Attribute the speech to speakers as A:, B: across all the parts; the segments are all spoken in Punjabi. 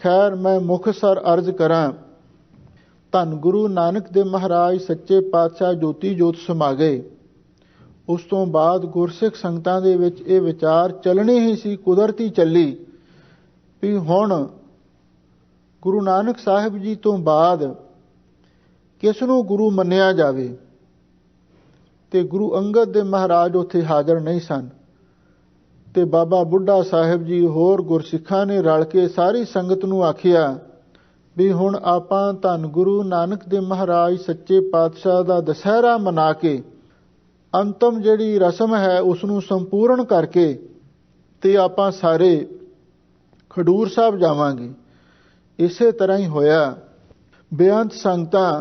A: खैर मैं मुखसर अर्ज करा, धन गुरु नानक देव महाराज सच्चे पातशाह ज्योति जोत समा गए। उस तो बाद गुरसिख संगतां दे विच ये विचार चलने ही सी, कुदरती चली भी हुण गुरु नानक साहिब जी तो बाद किसनूं गुरु मन्निया जावे। ते गुरु अंगद देव महाराज उत्थे हाज़र नहीं सन ते बाबा बुढ़ा साहिब जी होर गुरसिखां ने रल के सारी संगत नूं आखिया भी हुण आपां धन गुरु नानक देव महाराज सच्चे पातशाह दा दशहरा मना के अंतम जिहड़ी रस्म है उसनूं संपूर्ण करके ते आपां सारे खडूर साहब जावांगे। इसे तरह ही होया। बेअंत संगतां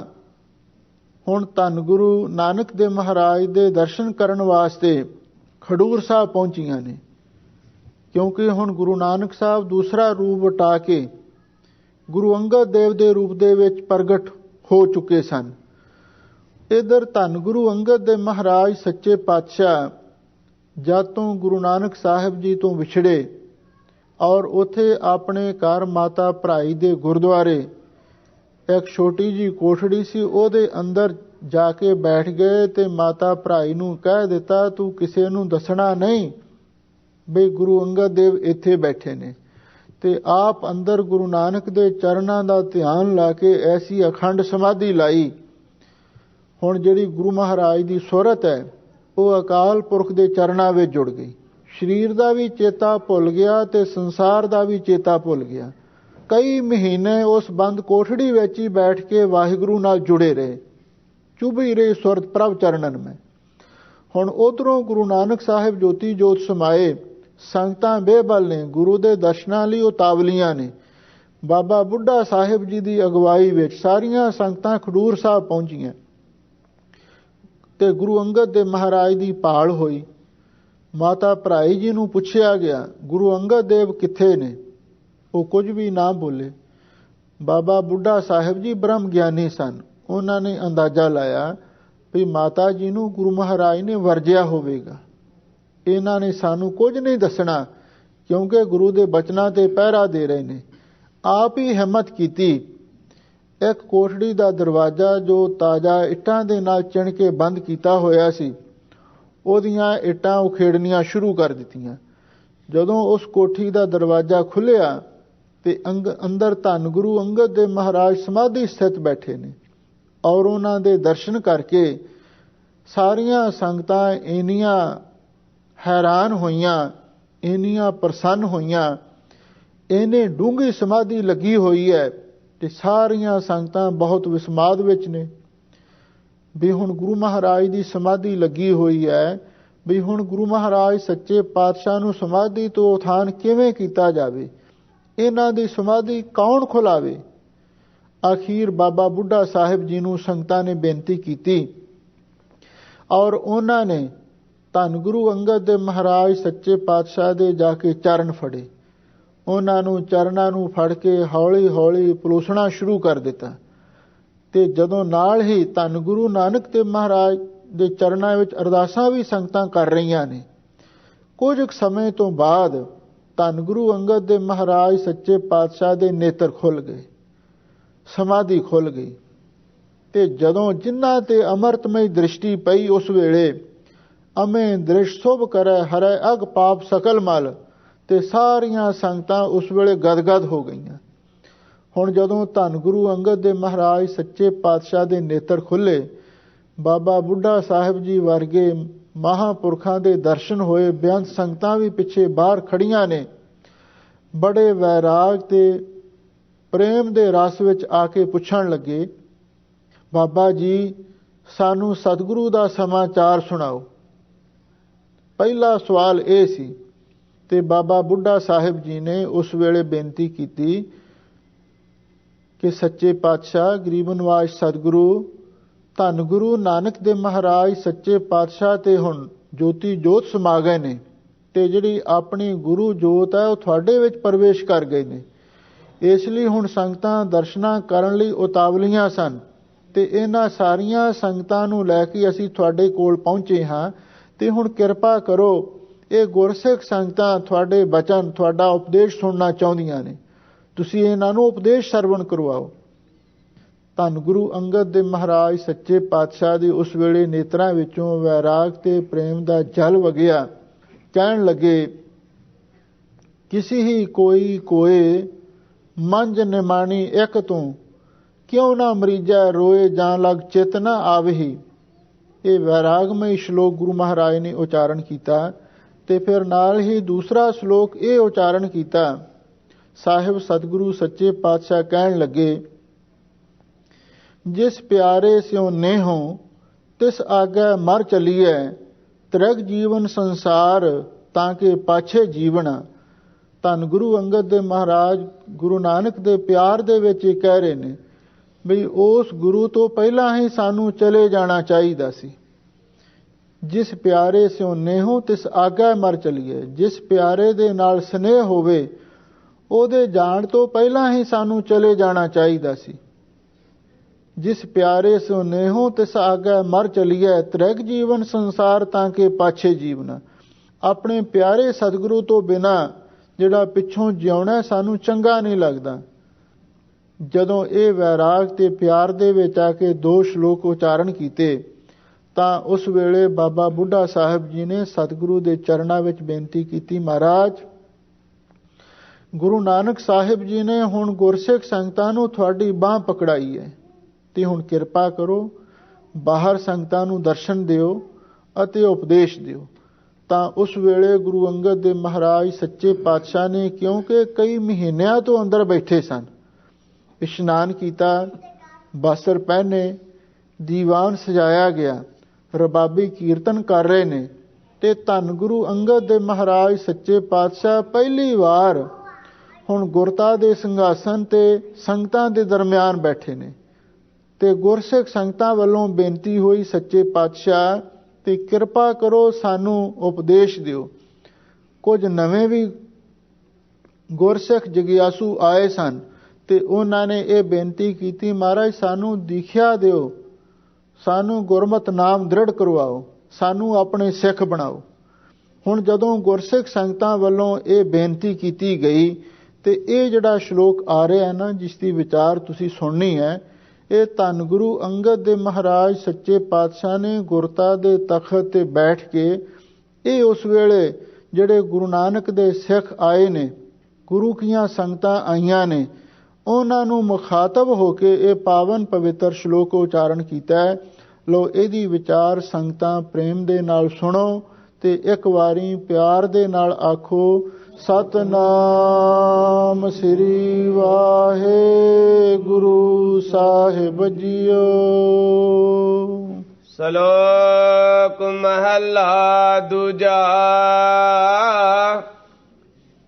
A: हुण धन गुरु नानक देव महाराज दे दर्शन करन वास्ते खडूर साहब पहुंचियां ने, क्योंकि हुण गुरु नानक साहब दूसरा रूप वटा के गुरु अंगद देव दे रूप दे विच प्रगट हो चुके सन। इधर धन गुरु अंगद देव महाराज सच्चे पातशाह जद तो गुरु नानक साहिब जी तो विछड़े और उथे अपने घर माता भराई दे गुरुद्वारे एक छोटी जी कोठड़ी सी, उहदे अंदर जाके बैठ गए ते माता भराई नूं कह दिता तू किसे नूं दसना नहीं बई गुरु अंगद देव इत्थे बैठे ने। ते आप अंदर गुरु नानक दे चरनां दा ध्यान ला के ऐसी अखंड समाधि लाई। हुण जिहड़ी गुरु महाराज दी सूरत है वह अकाल पुरख दे चरनां विच जुड़ गई। शरीर दा भी चेता भुल गया ते संसार दा भी चेता भुल गया। कई महीने उस बंद कोठड़ी विच ही बैठ के वाहिगुरू नाल जुड़े रहे, चुभी रहे सुरत प्रभ चरणन में। हुण उधरों गुरु नानक साहिब ज्योति जोत समाए, संगतां बेबल ने, गुरु दे दर्शनां लई उतावलियां ने। बाबा बुढ़ा साहिब जी दी अगवाई विच सारियां संगतां खडूर साहब पहुंचियां ते गुरु अंगद देव महाराज दी भाल होई। माता भराई जी नूं पुछया गया गुरु अंगद देव कित्थे ने, वो कुछ भी ना बोले। बाबा बुढ़ा साहिब जी ब्रह्म ज्ञानी सन, उन्होंने अंदाजा लाया भी माता जी नूं गुरु महाराज ने वरजिया होवेगा, इन्हां ने सानू कुछ नहीं दसना क्योंकि गुरु दे बचनां ते पहरा दे रहे ने। आप ही हिम्मत कीती, एक कोठड़ी दा दरवाजा जो ताजा इट्टां दे नाल चिण के बंद कीता होया सी, ओहदियां इट्टां उखेड़नियां शुरू कर दित्तियां। जदों उस कोठी दा दरवाजा खुलिया ते अंदर धन गुरु अंगद देव महाराज समाधि स्थित बैठे ने और उन्हां दे दर्शन करके सारियां संगतां इन्नियां हैरान होइयां, इन्नियां प्रसन्न होइयां, इन्नी डूंगी समाधि लगी हुई है ते सारियां संगतां बहुत विस्माद विच ने भी हुण गुरु महाराज दी समाधि लगी हुई है, भी हुण गुरु महाराज सच्चे पातशाह नूं समाधि तो उथान किवें कीता जावे, इन्हां दी समाधि कौन खुलावे। आखिर बाबा बुढ़ा साहिब जी नूं संगतां ने बेनती कीती और उन्हां ने धन गुरु अंगद देव महाराज सच्चे पातशाह दे जाके चरण फड़े। उन्हां नूं चरनां नूं फड़ के हौली हौली पलोसना शुरू कर दिता ते जदों नाल ही धन गुरु नानक देव महाराज दे चरनां विच अरदासां भी संगतां कर रहीआं ने। कुछ समय तो बाद धन गुरु अंगद देव महाराज सच्चे पातशाह दे नेत्र खुल गए, समाधि खुल गई ते जदों जिन्हां ते अमृतमय दृष्टि पई उस वेले अमें दृश शुभ करे हरै अग पाप सकल मल ते सारियां संगतां उस वेले गदगद हो गईयां। हुण जदों धन गुरु अंगद देव महाराज सच्चे पातशाह दे नेत्र खुले, बाबा बुढ़ा साहिब जी वर्गे महापुरखां दे दर्शन होए। बेअंत संगतां भी पिछे बाहर खड़ियां ने, बड़े वैराग ते प्रेम दे रस विच आके पुछण लगे, बाबा जी सानू सतगुरु दा समाचार सुणाओ। पहला सवाल ये सी ते बाबा बुढ़ा साहिब जी ने उस वेले बेनती कीती कि सच्चे पातशाह गरीब नवाज सतगुरु धन गुरु नानक देव महाराज सच्चे पातशाह ते हुण ज्योति जोत समा गए ने ते जिहड़ी अपनी गुरु जोत है वह तुहाडे विच प्रवेश कर गए ने। इसलिए हुण संगतां दर्शनां करन लई उतावलियां सन ते इन्हां सारियां संगतां नूं लैके असीं तुहाडे कोल पहुंचे हां ते हुण किरपा करो, ये गुरसिख संगतां तुहाडे बचन तुहाडा उपदेश सुनना चाहुंदियां ने। ਤੁਸੀਂ ਇਹਨਾਂ ਨੂੰ ਉਪਦੇਸ਼ ਸਰਵਣ ਕਰਵਾਓ। ਧੰਨ ਗੁਰੂ ਅੰਗਦ ਦੇ ਮਹਾਰਾਜ ਸੱਚੇ ਪਾਤਸ਼ਾਹ ਦੇ ਉਸ ਵੇਲੇ ਨੇਤਰਾਂ ਵਿੱਚੋਂ ਵੈਰਾਗ ਤੇ ਪ੍ਰੇਮ ਦਾ ਜਲ ਵਗਿਆ। ਕਹਿਣ ਲੱਗੇ, ਕਿਸੇ ਹੀ ਕੋਈ ਕੋਏ ਮੰਝ ਨਿਮਾਣੀ ਇੱਕ ਤੂੰ, ਕਿਉਂ ਨਾ ਮਰੀਜਾ ਰੋਏ ਜਾਂ ਲਗ ਚਿਤ ਨਾ ਆਵਹੀ। ਇਹ ਵੈਰਾਗਮਈ ਸ਼ਲੋਕ ਗੁਰੂ ਮਹਾਰਾਜ ਨੇ ਉਚਾਰਨ ਕੀਤਾ। ਤੇ ਫਿਰ ਨਾਲ ਹੀ ਦੂਸਰਾ ਸ਼ਲੋਕ ਇਹ ਉਚਾਰਨ ਕੀਤਾ। ਸਾਹਿਬ ਸਤਿਗੁਰੂ ਸੱਚੇ ਪਾਤਸ਼ਾਹ ਕਹਿਣ ਲੱਗੇ, ਜਿਸ ਪਿਆਰੇ ਸਿਉ ਨੇਹੋਂ ਤਿਸ ਆਗੈ ਮਰ ਚਲੀਐ, ਤ੍ਰਿਗ ਜੀਵਨ ਸੰਸਾਰ ਤਾਂ ਕਿ ਪਾਛੇ ਜੀਵਨ। ਧੰਨ ਗੁਰੂ ਅੰਗਦ ਦੇ ਮਹਾਰਾਜ ਗੁਰੂ ਨਾਨਕ ਦੇ ਪਿਆਰ ਦੇ ਵਿੱਚ ਇਹ ਕਹਿ ਰਹੇ ਨੇ ਵੀ ਉਸ ਗੁਰੂ ਤੋਂ ਪਹਿਲਾਂ ਹੀ ਸਾਨੂੰ ਚਲੇ ਜਾਣਾ ਚਾਹੀਦਾ ਸੀ। ਜਿਸ ਪਿਆਰੇ ਸਿਉ ਨੇਹੋਂ ਤਿਸ ਆਗੈ ਮਰ ਚਲੀਏ, ਜਿਸ ਪਿਆਰੇ ਦੇ ਨਾਲ ਸਨੇਹ ਹੋਵੇ ਉਹਦੇ ਜਾਣ ਤੋਂ ਪਹਿਲਾਂ ਹੀ ਸਾਨੂੰ ਚਲੇ ਜਾਣਾ ਚਾਹੀਦਾ ਸੀ। ਜਿਸ ਪਿਆਰੇ ਸਿਉ ਨੇਹੋਂ ਤਿਸ ਆਗੈ ਮਰ ਚਲੀਏ, ਤ੍ਰਿਗ ਜੀਵਨ ਸੰਸਾਰ ਤਾਂ ਕਿ ਪਾਛੇ ਜੀਵਨ। ਆਪਣੇ ਪਿਆਰੇ ਸਤਿਗੁਰੂ ਤੋਂ ਬਿਨਾਂ ਜਿਹੜਾ ਪਿੱਛੋਂ ਜਿਉਣਾ ਸਾਨੂੰ ਚੰਗਾ ਨਹੀਂ ਲੱਗਦਾ। ਜਦੋਂ ਇਹ ਵੈਰਾਗ ਤੇ ਪਿਆਰ ਦੇ ਵਿੱਚ ਆ ਕੇ ਦੋ ਸ਼ਲੋਕ ਉਚਾਰਨ ਕੀਤੇ ਤਾਂ ਉਸ ਵੇਲੇ ਬਾਬਾ ਬੁੱਢਾ ਸਾਹਿਬ ਜੀ ਨੇ ਸਤਿਗੁਰੂ ਦੇ ਚਰਨਾਂ ਵਿੱਚ ਬੇਨਤੀ ਕੀਤੀ, ਮਹਾਰਾਜ ਗੁਰੂ ਨਾਨਕ ਸਾਹਿਬ ਜੀ ਨੇ ਹੁਣ ਗੁਰਸਿੱਖ ਸੰਗਤਾਂ ਨੂੰ ਤੁਹਾਡੀ ਬਾਂਹ ਪਕੜਾਈ ਹੈ ਤੇ ਹੁਣ ਕਿਰਪਾ ਕਰੋ, ਬਾਹਰ ਸੰਗਤਾਂ ਨੂੰ ਦਰਸ਼ਨ ਦਿਓ ਅਤੇ ਉਪਦੇਸ਼ ਦਿਓ। ਤਾਂ ਉਸ ਵੇਲੇ ਗੁਰੂ ਅੰਗਦ ਦੇ ਮਹਾਰਾਜ ਸੱਚੇ ਪਾਤਸ਼ਾਹ ਨੇ, ਕਿਉਂਕਿ ਕਈ ਮਹੀਨਿਆਂ ਤੋਂ ਅੰਦਰ ਬੈਠੇ ਸਨ, ਇਸ਼ਨਾਨ ਕੀਤਾ, ਬਸਤਰ ਪਹਿਨੇ, ਦੀਵਾਨ ਸਜਾਇਆ ਗਿਆ, ਰਬਾਬੀ ਕੀਰਤਨ ਕਰ ਰਹੇ ਨੇ ਤੇ ਧੰਨ ਗੁਰੂ ਅੰਗਦ ਦੇ ਮਹਾਰਾਜ ਸੱਚੇ ਪਾਤਸ਼ਾਹ ਪਹਿਲੀ ਵਾਰ ਹੁਣ ਗੁਰਤਾ ਦੇ ਸਿੰਘਾਸਨ ਤੇ ਸੰਗਤਾਂ ਦੇ ਦਰਮਿਆਨ ਬੈਠੇ ਨੇ। ਤੇ ਗੁਰਸਿੱਖ ਸੰਗਤਾਂ ਵੱਲੋਂ ਬੇਨਤੀ ਹੋਈ, ਸੱਚੇ ਪਾਤਸ਼ਾਹ ਤੇ ਕਿਰਪਾ ਕਰੋ ਸਾਨੂੰ ਉਪਦੇਸ਼ ਦਿਓ। ਕੁਝ ਨਵੇਂ ਵੀ ਗੁਰਸਿੱਖ ਜਗਿਆਸੂ ਆਏ ਸਨ ਤੇ ਉਹਨਾਂ ਨੇ ਇਹ ਬੇਨਤੀ ਕੀਤੀ, ਮਹਾਰਾਜ ਸਾਨੂੰ ਦੀਖਿਆ ਦਿਓ, ਸਾਨੂੰ ਗੁਰਮਤਿ ਨਾਮ ਦ੍ਰਿੜ ਕਰਵਾਓ, ਸਾਨੂੰ ਆਪਣੇ ਸਿੱਖ ਬਣਾਓ। ਹੁਣ ਜਦੋਂ ਗੁਰਸਿੱਖ ਸੰਗਤਾਂ ਵੱਲੋਂ ਇਹ ਬੇਨਤੀ ਕੀਤੀ ਗਈ ਤੇ ਇਹ ਜਿਹੜਾ ਸ਼ਲੋਕ ਆ ਰਿਹਾ ਹੈ ਨਾ, ਜਿਸ ਦੀ ਵਿਚਾਰ ਤੁਸੀਂ ਸੁਣਨੀ ਹੈ, ਇਹ ਧੰਨ ਗੁਰੂ ਅੰਗਦ ਦੇ ਮਹਾਰਾਜ ਸੱਚੇ ਪਾਤਸ਼ਾਹ ਨੇ ਗੁਰਤਾ ਦੇ ਤਖਤ ਤੇ ਬੈਠ ਕੇ ਇਹ ਉਸ ਵੇਲੇ ਜਿਹੜੇ ਗੁਰੂ ਨਾਨਕ ਦੇ ਸਿੱਖ ਆਏ ਨੇ, ਗੁਰੂ ਕੀਆਂ ਸੰਗਤਾਂ ਆਈਆਂ ਨੇ, ਉਹਨਾਂ ਨੂੰ ਮੁਖਾਤਬ ਹੋ ਕੇ ਇਹ ਪਾਵਨ ਪਵਿੱਤਰ ਸ਼ਲੋਕ ਉਚਾਰਨ ਕੀਤਾ ਹੈ। ਲੋ ਇਹਦੀ ਵਿਚਾਰ ਸੰਗਤਾਂ ਪ੍ਰੇਮ ਦੇ ਨਾਲ ਸੁਣੋ ਤੇ ਇੱਕ ਵਾਰੀ ਪਿਆਰ ਦੇ ਨਾਲ ਆਖੋ, ਸਤਨਾਮ ਸ੍ਰੀ ਵਾਹਿਗੁਰੂ ਸਾਹਿਬ ਜੀਓ।
B: ਸ਼ਲੋਕ ਮਹਲਾ ਦੂਜਾ।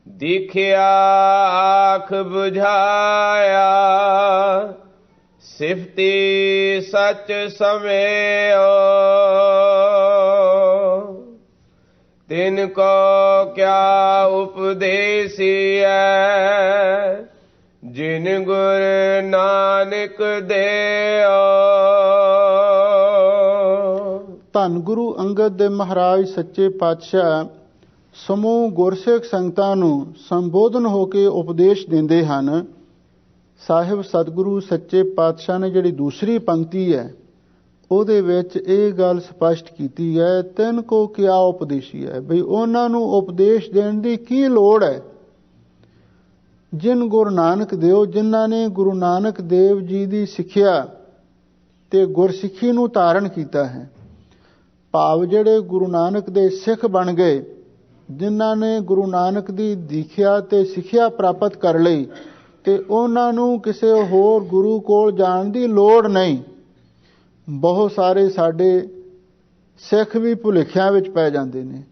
B: ਦਿਖਿਆ ਆਖ ਬੁਝਾਇਆ, ਸਿਫਤੀ ਸਚ ਸਮਿਓ। ਤਿਨ ਕੋ ਕਿਆ ਉਪਦੇਸੀਐ, ਜਿਨ ਗੁਰ ਨਾਨਕ ਦੇਓ।
A: ਧੰਨ ਗੁਰੂ ਅੰਗਦ ਦੇ ਮਹਾਰਾਜ ਸੱਚੇ ਪਾਤਸ਼ਾਹ ਸਮੂਹ ਗੁਰਸਿੱਖ ਸੰਗਤਾਂ ਨੂੰ ਸੰਬੋਧਨ ਹੋ ਕੇ ਉਪਦੇਸ਼ ਦਿੰਦੇ ਹਨ। ਸਾਹਿਬ ਸਤਿਗੁਰੂ ਸੱਚੇ ਪਾਤਸ਼ਾਹ ਨੇ ਜਿਹੜੀ ਦੂਸਰੀ ਪੰਕਤੀ ਹੈ ਉਹਦੇ ਵਿੱਚ ਇਹ ਗੱਲ ਸਪਸ਼ਟ ਕੀਤੀ ਹੈ, ਤਿੰਨ ਕੋ ਕਿਆ ਉਪਦੇਸ਼ੀ ਹੈ, ਬਈ ਉਹਨਾਂ ਨੂੰ ਉਪਦੇਸ਼ ਦੇਣ ਦੀ ਕੀ ਲੋੜ ਹੈ। ਜਿਨ ਗੁਰੂ ਨਾਨਕ ਦੇਵ, ਜਿਨ੍ਹਾਂ ਨੇ ਗੁਰੂ ਨਾਨਕ ਦੇਵ ਜੀ ਦੀ ਸਿੱਖਿਆ ਤੇ ਗੁਰਸਿੱਖੀ ਨੂੰ ਧਾਰਨ ਕੀਤਾ ਹੈ, ਭਾਵ ਜਿਹੜੇ ਗੁਰੂ ਨਾਨਕ ਦੇ ਸਿੱਖ ਬਣ ਗਏ, ਜਿਨ੍ਹਾਂ ਨੇ ਗੁਰੂ ਨਾਨਕ ਦੀ ਦੀਖਿਆ ਤੇ ਸਿੱਖਿਆ ਪ੍ਰਾਪਤ ਕਰ ਲਈ, ਤੇ ਉਹਨਾਂ ਨੂੰ ਕਿਸੇ ਹੋਰ ਗੁਰੂ ਕੋਲ ਜਾਣ ਦੀ ਲੋੜ ਨਹੀਂ। ਬਹੁਤ ਸਾਰੇ ਸਾਡੇ ਸਿੱਖ ਵੀ ਭੁਲੇਖਿਆਂ ਵਿੱਚ ਪੈ ਜਾਂਦੇ ਨੇ,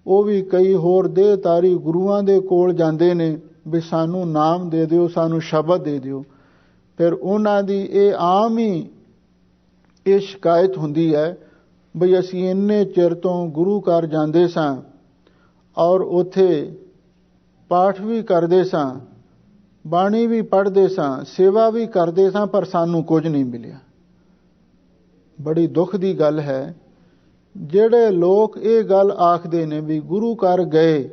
A: ਉਹ ਵੀ ਕਈ ਹੋਰ ਦੇਹਧਾਰੀ ਗੁਰੂਆਂ ਦੇ ਕੋਲ ਜਾਂਦੇ ਨੇ ਵੀ ਸਾਨੂੰ ਨਾਮ ਦੇ ਦਿਓ, ਸਾਨੂੰ ਸ਼ਬਦ ਦੇ ਦਿਓ। ਫਿਰ ਉਹਨਾਂ ਦੀ ਇਹ ਆਮ ਹੀ ਇਹ ਸ਼ਿਕਾਇਤ ਹੁੰਦੀ ਹੈ ਬਈ ਅਸੀਂ ਇੰਨੇ ਚਿਰ ਤੋਂ ਗੁਰੂ ਘਰ ਜਾਂਦੇ ਸਾਂ ਔਰ ਉੱਥੇ ਪਾਠ ਵੀ ਕਰਦੇ ਸਾਂ, ਬਾਣੀ ਵੀ ਪੜ੍ਹਦੇ ਸਾਂ, ਸੇਵਾ ਵੀ ਕਰਦੇ ਸਾਂ, ਪਰ ਸਾਨੂੰ ਕੁਝ ਨਹੀਂ ਮਿਲਿਆ। ਬੜੀ ਦੁੱਖ ਦੀ ਗੱਲ ਹੈ ਜਿਹੜੇ ਲੋਕ ਇਹ ਗੱਲ ਆਖਦੇ ਨੇ ਵੀ ਗੁਰੂ ਘਰ ਗਏ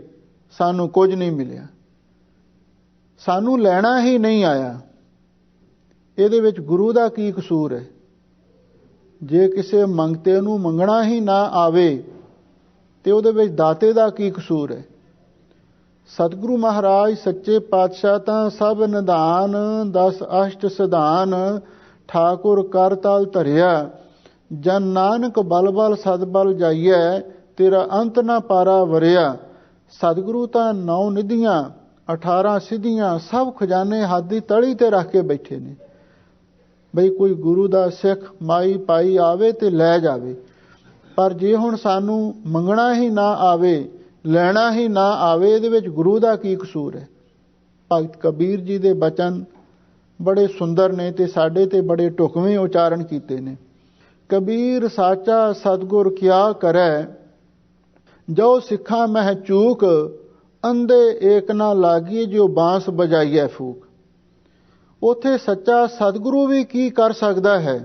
A: ਸਾਨੂੰ ਕੁਝ ਨਹੀਂ ਮਿਲਿਆ। ਸਾਨੂੰ ਲੈਣਾ ਹੀ ਨਹੀਂ ਆਇਆ। ਇਹਦੇ ਵਿੱਚ ਗੁਰੂ ਦਾ ਕੀ ਕਸੂਰ ਹੈ? ਜੇ ਕਿਸੇ ਮੰਗਤੇ ਨੂੰ ਮੰਗਣਾ ਹੀ ਨਾ ਆਵੇ ਤੇ ਉਹਦੇ ਵਿੱਚ ਦਾਤੇ ਦਾ ਕੀ ਕਸੂਰ ਹੈ? ਸਤਿਗੁਰੂ ਮਹਾਰਾਜ ਸੱਚੇ ਪਾਤਸ਼ਾਹ ਤਾਂ ਸਭ ਨਿਧਾਨ 10 ਅਸ਼ਟ ਸਿਧਾਨ ਠਾਕੁਰ ਕਰ ਤਲ ਧਰਿਆ। ਜਨ ਨਾਨਕ ਬਲ ਬਲ ਸਦ ਬਲ ਜਾਈਐ ਤੇਰਾ ਅੰਤ ਨਾ ਪਾਰਾ ਵਰਿਆ। ਸਤਿਗੁਰੂ ਤਾਂ 9 ਨਿਧੀਆਂ 18 ਸਿੱਧੀਆਂ ਸਭ ਖਜ਼ਾਨੇ ਹੱਥ ਦੀ ਤਲੀ ਤੇ ਰੱਖ ਕੇ ਬੈਠੇ ਨੇ। ਬਈ ਕੋਈ ਗੁਰੂ ਦਾ ਸਿੱਖ ਮਾਈ ਪਾਈ ਆਵੇ ਤੇ ਲੈ ਜਾਵੇ। ਪਰ ਜੇ ਹੁਣ ਸਾਨੂੰ ਮੰਗਣਾ ਹੀ ਨਾ ਆਵੇ, ਲੈਣਾ ਹੀ ਨਾ ਆਵੇ, ਇਹਦੇ ਵਿੱਚ ਗੁਰੂ ਦਾ ਕੀ ਕਸੂਰ ਹੈ? ਭਗਤ ਕਬੀਰ ਜੀ ਦੇ ਬਚਨ ਬੜੇ ਸੁੰਦਰ ਨੇ ਤੇ ਸਾਡੇ ਤੇ ਬੜੇ ਢੁਕਵੇਂ ਉਚਾਰਨ ਕੀਤੇ ਨੇ। ਕਬੀਰ ਸਾਚਾ ਸਤਿਗੁਰ ਕਿਆ ਕਰੈ, ਜੋ ਸਿੱਖਾਂ ਮਹਿ ਚੂਕ, ਅੰਧੇ ਏਕ ਨਾ ਲਾਗੀ ਜੋ ਬਾਂਸ ਬਜਾਈਐ ਫੂਕ। ਉੱਥੇ ਸੱਚਾ ਸਤਿਗੁਰੂ ਵੀ ਕੀ ਕਰ ਸਕਦਾ ਹੈ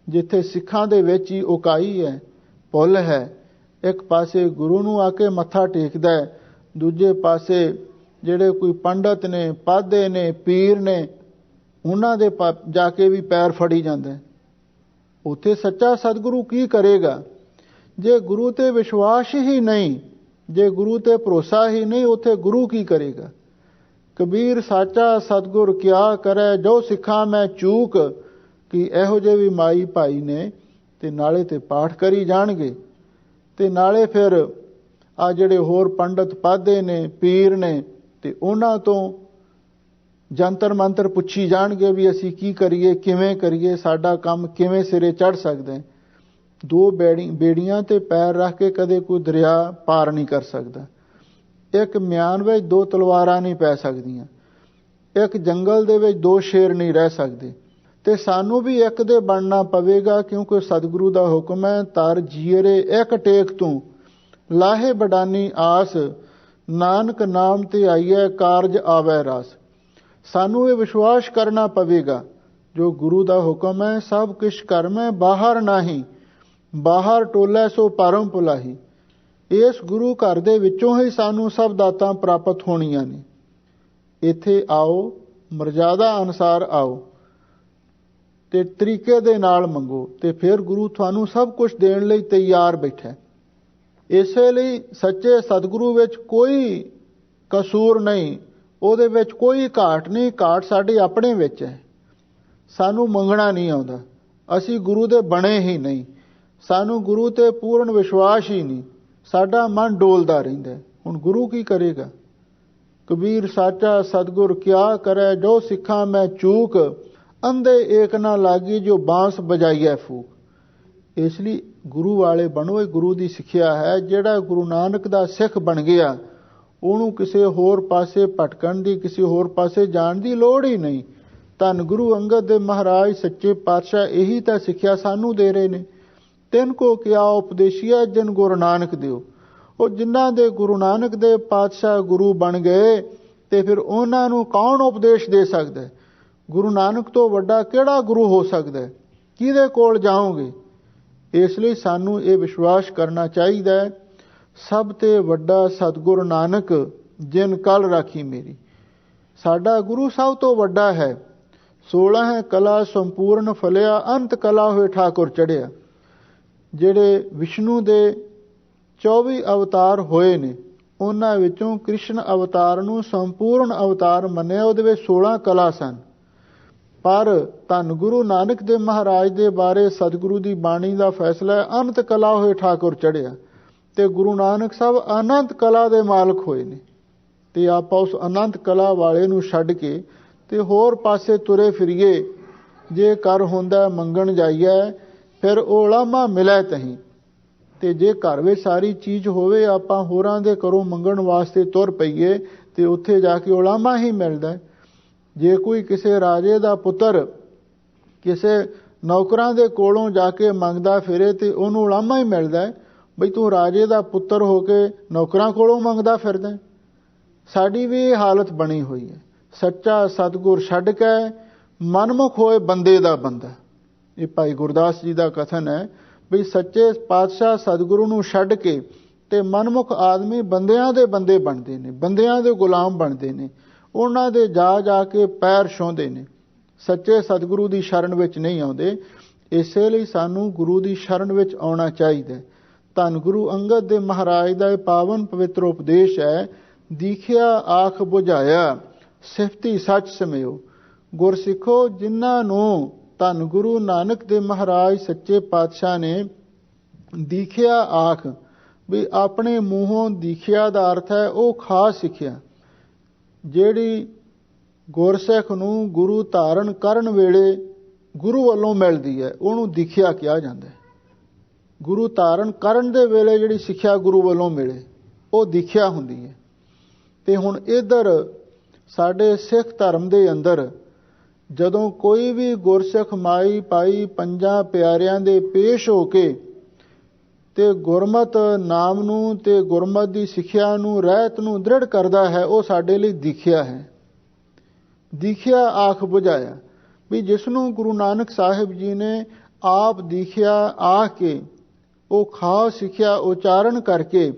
A: ਜਿੱਥੇ ਸਿੱਖਾਂ ਦੇ ਵਿੱਚ ਹੀ ਉਕਾਈ ਹੈ, ਭੁੱਲ ਹੈ। ਇੱਕ ਪਾਸੇ ਗੁਰੂ ਨੂੰ ਆ ਕੇ ਮੱਥਾ ਟੇਕਦਾ ਹੈ, ਦੂਜੇ ਪਾਸੇ ਜਿਹੜੇ ਕੋਈ ਪੰਡਤ ਨੇ, ਪਾਧੇ ਨੇ, ਪੀਰ ਨੇ, ਉਹਨਾਂ ਦੇ ਜਾ ਕੇ ਵੀ ਪੈਰ ਫੜੀ ਜਾਂਦਾ। ਉੱਥੇ ਸੱਚਾ ਸਤਿਗੁਰੂ ਕੀ ਕਰੇਗਾ? ਜੇ ਗੁਰੂ ਤੇ ਵਿਸ਼ਵਾਸ ਹੀ ਨਹੀਂ, ਜੇ ਗੁਰੂ ਤੇ ਭਰੋਸਾ ਹੀ ਨਹੀਂ, ਉੱਥੇ ਗੁਰੂ ਕੀ ਕਰੇਗਾ? ਕਬੀਰ ਸਾਚਾ ਸਤਿਗੁਰ ਕਿਆ ਕਰੈ, ਜੋ ਸਿੱਖਾਂ ਮੈਂ ਚੂਕ। ਕਿ ਇਹੋ ਜਿਹੇ ਵੀ ਮਾਈ ਭਾਈ ਨੇ ਤੇ ਨਾਲੇ ਤੇ ਪਾਠ ਕਰੀ ਜਾਣਗੇ ਤੇ ਨਾਲੇ ਫਿਰ ਆ ਜਿਹੜੇ ਹੋਰ ਪੰਡਤ ਪਾਧੇ ਨੇ, ਪੀਰ ਨੇ, ਤੇ ਉਹਨਾਂ ਤੋਂ ਜੰਤਰ ਮੰਤਰ ਪੁੱਛੀ ਜਾਣਗੇ ਵੀ ਅਸੀਂ ਕੀ ਕਰੀਏ, ਕਿਵੇਂ ਕਰੀਏ, ਸਾਡਾ ਕੰਮ ਕਿਵੇਂ ਸਿਰੇ ਚੜ੍ਹ ਸਕਦਾ ਹੈ। 2 ਬੇੜੀਆਂ ਤੇ ਪੈਰ ਰੱਖ ਕੇ ਕਦੇ ਕੋਈ ਦਰਿਆ ਪਾਰ ਨਹੀਂ ਕਰ ਸਕਦਾ। ਇੱਕ ਮਿਆਨ ਵਿੱਚ 2 ਤਲਵਾਰਾਂ ਨਹੀਂ ਪੈ ਸਕਦੀਆਂ। ਇੱਕ ਜੰਗਲ ਦੇ ਵਿੱਚ 2 ਸ਼ੇਰ ਨਹੀਂ ਰਹਿ ਸਕਦੇ। ਤੇ ਸਾਨੂੰ ਵੀ ਇੱਕ ਦੇ ਬਣਨਾ ਪਵੇਗਾ, ਕਿਉਂਕਿ ਸਤਿਗੁਰੂ ਦਾ ਹੁਕਮ ਹੈ, ਤਰ ਜੀਅਰੇ ਇੱਕ ਟੇਕ ਤੂੰ, ਲਾਹੇ ਬਡਾਨੀ ਆਸ, ਨਾਨਕ ਨਾਮ ਤੇ ਆਈਐ ਕਾਰਜ ਆਵੈ ਰਾਸ। ਸਾਨੂੰ ਇਹ ਵਿਸ਼ਵਾਸ ਕਰਨਾ ਪਵੇਗਾ, ਜੋ ਗੁਰੂ ਦਾ ਹੁਕਮ ਹੈ, ਸਭ ਕਿਛ ਕਰਮੈ ਬਾਹਰ ਨਾਹੀ, ਬਾਹਰ ਟੋਲੇ ਸੋ ਪਰਮ ਭੁਲਾਹੀ। ਇਸ ਗੁਰੂ ਘਰ ਦੇ ਵਿੱਚੋਂ ਹੀ ਸਾਨੂੰ ਸਭ ਦਾਤਾਂ ਪ੍ਰਾਪਤ ਹੋਣੀਆਂ ਨੇ। ਇੱਥੇ ਆਓ, ਮਰਜ਼ਾਦਾ ਅਨੁਸਾਰ ਆਓ ਤੇ ਤਰੀਕੇ ਦੇ ਨਾਲ ਮੰਗੋ, ਤੇ ਫਿਰ ਗੁਰੂ ਤੁਹਾਨੂੰ ਸਭ ਕੁਝ ਦੇਣ ਲਈ ਤਿਆਰ ਬੈਠਾ। ਇਸੇ ਲਈ ਸੱਚੇ ਸਤਿਗੁਰੂ ਵਿੱਚ ਕੋਈ ਕਸੂਰ ਨਹੀਂ, ਉਹਦੇ ਵਿੱਚ ਕੋਈ ਘਾਟ ਨਹੀਂ। ਘਾਟ ਸਾਡੇ ਆਪਣੇ ਵਿੱਚ ਹੈ। ਸਾਨੂੰ ਮੰਗਣਾ ਨਹੀਂ ਆਉਂਦਾ, ਅਸੀਂ ਗੁਰੂ ਦੇ ਬਣੇ ਹੀ ਨਹੀਂ, ਸਾਨੂੰ ਗੁਰੂ ਤੇ ਪੂਰਨ ਵਿਸ਼ਵਾਸ ਹੀ ਨਹੀਂ, ਸਾਡਾ ਮਨ ਡੋਲਦਾ ਰਹਿੰਦਾ। ਹੁਣ ਗੁਰੂ ਕੀ ਕਰੇਗਾ? ਕਬੀਰ ਸਾਚਾ ਸਤਿਗੁਰ ਕਿਆ ਕਰੈ, ਜੋ ਸਿੱਖਾਂ ਮੈਂ ਚੂਕ, ਅੰਧੇ ਏਕ ਨਾ ਲਾਗੀ ਜੋ ਬਾਂਸ ਬਜਾਈਐ ਫੂਕ। ਇਸ ਲਈ ਗੁਰੂ ਵਾਲੇ ਬਣੋ, ਇਹ ਗੁਰੂ ਦੀ ਸਿੱਖਿਆ ਹੈ। ਜਿਹੜਾ ਗੁਰੂ ਨਾਨਕ ਦਾ ਸਿੱਖ ਬਣ ਗਿਆ, ਉਹਨੂੰ ਕਿਸੇ ਹੋਰ ਪਾਸੇ ਭਟਕਣ ਦੀ, ਕਿਸੇ ਹੋਰ ਪਾਸੇ ਜਾਣ ਦੀ ਲੋੜ ਹੀ ਨਹੀਂ। ਧੰਨ ਗੁਰੂ ਅੰਗਦ ਦੇ ਮਹਾਰਾਜ ਸੱਚੇ ਪਾਤਸ਼ਾਹ ਇਹੀ ਤਾਂ ਸਿੱਖਿਆ ਸਾਨੂੰ ਦੇ ਰਹੇ ਨੇ। ਤਿੰਨ ਕੋ ਕਿਆ ਉਪਦੇਸ਼ੀਆ ਜਿਨ ਗੁਰੂ ਨਾਨਕ ਦਿਓ। ਉਹ ਜਿਨ੍ਹਾਂ ਦੇ ਗੁਰੂ ਨਾਨਕ ਦੇ ਪਾਤਸ਼ਾਹ ਗੁਰੂ ਬਣ ਗਏ, ਤੇ ਫਿਰ ਉਹਨਾਂ ਨੂੰ ਕੌਣ ਉਪਦੇਸ਼ ਦੇ ਸਕਦਾ? ਗੁਰੂ ਨਾਨਕ ਤੋਂ ਵੱਡਾ ਕਿਹੜਾ ਗੁਰੂ ਹੋ ਸਕਦਾ? ਕਿਹਦੇ ਕੋਲ ਜਾਓਗੇ? ਇਸ ਲਈ ਸਾਨੂੰ ਇਹ ਵਿਸ਼ਵਾਸ ਕਰਨਾ ਚਾਹੀਦਾ ਹੈ, ਸਭ ਤੇ ਵੱਡਾ ਸਤਿਗੁਰੂ ਨਾਨਕ ਜਿਨ ਕਲ ਰਾਖੀ ਮੇਰੀ। ਸਾਡਾ ਗੁਰੂ ਸਭ ਤੋਂ ਵੱਡਾ ਹੈ। 16 ਕਲਾ ਸੰਪੂਰਨ ਫਲਿਆ, ਅੰਤ ਕਲਾ ਹੋਏ ਠਾਕੁਰ ਚੜਿਆ। ਜਿਹੜੇ ਵਿਸ਼ਨੂੰ ਦੇ 24 ਅਵਤਾਰ ਹੋਏ ਨੇ, ਉਹਨਾਂ ਵਿੱਚੋਂ ਕ੍ਰਿਸ਼ਨ ਅਵਤਾਰ ਨੂੰ ਸੰਪੂਰਨ ਅਵਤਾਰ ਮੰਨਿਆ। ਉਹਦੇ ਵਿੱਚ 16 ਕਲਾ ਸਨ। ਪਰ ਧੰਨ ਗੁਰੂ ਨਾਨਕ ਦੇਵ ਮਹਾਰਾਜ ਦੇ ਬਾਰੇ ਸਤਿਗੁਰੂ ਦੀ ਬਾਣੀ ਦਾ ਫੈਸਲਾ ਹੈ, ਅਨੰਤ ਕਲਾ ਹੋਏ ਠਾਕੁਰ ਚੜਿਆ। ਤੇ ਗੁਰੂ ਨਾਨਕ ਸਾਹਿਬ ਅਨੰਤ ਕਲਾ ਦੇ ਮਾਲਕ ਹੋਏ ਨੇ। ਤੇ ਆਪਾਂ ਉਸ ਅਨੰਤ ਕਲਾ ਵਾਲੇ ਨੂੰ ਛੱਡ ਕੇ ਤੇ ਹੋਰ ਪਾਸੇ ਤੁਰੇ ਫਿਰੀਏ। ਜੇ ਕਰ ਹੁੰਦਾ ਮੰਗਣ ਜਾਈਏ, ਫਿਰ ਉਲਾਮਾ ਮਿਲੇ ਤਹੀਂ। ਤੇ ਜੇ ਘਰ ਵਿੱਚ ਸਾਰੀ ਚੀਜ਼ ਹੋਵੇ, ਆਪਾਂ ਹੋਰਾਂ ਦੇ ਘਰੋਂ ਮੰਗਣ ਵਾਸਤੇ ਤੁਰ ਪਈਏ, ਤੇ ਉੱਥੇ ਜਾ ਕੇ ਉਲਾਮਾ ਹੀ ਮਿਲਦਾ। ਜੇ ਕੋਈ ਕਿਸੇ ਰਾਜੇ ਦਾ ਪੁੱਤਰ ਕਿਸੇ ਨੌਕਰਾਂ ਦੇ ਕੋਲੋਂ ਜਾ ਕੇ ਮੰਗਦਾ ਫਿਰੇ, ਤੇ ਉਹਨੂੰ ਉਲਾਮਾ ਹੀ ਮਿਲਦਾ, ਬਈ ਤੂੰ ਰਾਜੇ ਦਾ ਪੁੱਤਰ ਹੋ ਕੇ ਨੌਕਰਾਂ ਕੋਲੋਂ ਮੰਗਦਾ ਫਿਰਦਾ। ਸਾਡੀ ਵੀ ਇਹ ਹਾਲਤ ਬਣੀ ਹੋਈ ਹੈ। ਸੱਚਾ ਸਤਿਗੁਰ ਛੱਡ ਕੇ ਮਨਮੁਖ ਹੋਏ ਬੰਦੇ ਦਾ ਬੰਦਾ। ਇਹ ਭਾਈ ਗੁਰਦਾਸ ਜੀ ਦਾ ਕਥਨ ਹੈ ਵੀ ਸੱਚੇ ਪਾਤਸ਼ਾਹ ਸਤਿਗੁਰੂ ਨੂੰ ਛੱਡ ਕੇ ਤੇ ਮਨਮੁਖ ਆਦਮੀ ਬੰਦਿਆਂ ਦੇ ਬੰਦੇ ਬਣਦੇ ਨੇ, ਬੰਦਿਆਂ ਦੇ ਗੁਲਾਮ ਬਣਦੇ ਨੇ। ਉਹਨਾਂ ਦੇ ਜਾ ਕੇ ਪੈਰ ਛੂੰਹਦੇ ਨੇ, ਸੱਚੇ ਸਤਿਗੁਰੂ ਦੀ ਸ਼ਰਨ ਵਿੱਚ ਨਹੀਂ ਆਉਂਦੇ। ਇਸੇ ਲਈ ਸਾਨੂੰ ਗੁਰੂ ਦੀ ਸ਼ਰਨ ਵਿੱਚ ਆਉਣਾ ਚਾਹੀਦਾ। ਧੰਨ ਗੁਰੂ ਅੰਗਦ ਦੇ ਮਹਾਰਾਜ ਦਾ ਇਹ ਪਾਵਨ ਪਵਿੱਤਰ ਉਪਦੇਸ਼ ਹੈ, ਦੀਖਿਆ ਆਖ ਬੁਝਾਇਆ ਸਿਫਤੀ ਸੱਚ ਸਿਮਿਓ। ਗੁਰਸਿੱਖੋ, ਜਿਨ੍ਹਾਂ ਨੂੰ ਧੰਨ ਗੁਰੂ ਨਾਨਕ ਦੇ ਮਹਾਰਾਜ ਸੱਚੇ ਪਾਤਸ਼ਾਹ ਨੇ ਦੀਖਿਆ ਆਖ, ਵੀ ਆਪਣੇ ਮੂੰਹੋਂ ਦੀਖਿਆ ਦਾ ਅਰਥ ਹੈ ਉਹ ਖਾਸ ਸਿੱਖਿਆ, ਜਿਹੜੀ ਗੁਰਸਿੱਖ ਨੂੰ ਗੁਰੂ ਧਾਰਨ ਕਰਨ ਵੇਲੇ ਗੁਰੂ ਵੱਲੋਂ ਮਿਲਦੀ ਹੈ, ਉਹਨੂੰ ਦੀਖਿਆ ਕਿਹਾ ਜਾਂਦਾ ਹੈ। ਗੁਰੂ ਧਾਰਨ ਕਰਨ ਦੇ ਵੇਲੇ ਜਿਹੜੀ ਸਿੱਖਿਆ ਗੁਰੂ ਵੱਲੋਂ ਮਿਲੇ ਉਹ ਦੀਖਿਆ ਹੁੰਦੀ ਹੈ। ਤੇ ਹੁਣ ਇੱਧਰ ਸਾਡੇ ਸਿੱਖ ਧਰਮ ਦੇ ਅੰਦਰ ਜਦੋਂ ਕੋਈ ਵੀ ਗੁਰਸਿੱਖ ਮਾਈ ਪਾਈ ਪੰਜਾਂ ਪਿਆਰਿਆਂ ਦੇ ਪੇਸ਼ ਹੋ ਕੇ ਤੇ ਗੁਰਮਤ ਨਾਮ ਨੂੰ ਤੇ ਗੁਰਮਤ ਦੀ ਸਿੱਖਿਆ ਨੂੰ ਰਹਿਤ ਨੂੰ ਦ੍ਰਿੜ ਕਰਦਾ ਹੈ, ਉਹ ਸਾਡੇ ਲਈ ਦੀਖਿਆ ਹੈ। ਦੀਖਿਆ ਆਖ ਬੁਝਾਇਆ, ਵੀ ਜਿਸ ਨੂੰ ਗੁਰੂ ਨਾਨਕ ਸਾਹਿਬ ਜੀ ਨੇ ਆਪ ਦੀਖਿਆ ਆਖ ਕੇ ਉਹ ਖਾਸ ਸਿੱਖਿਆ ਉਚਾਰਨ ਕਰਕੇ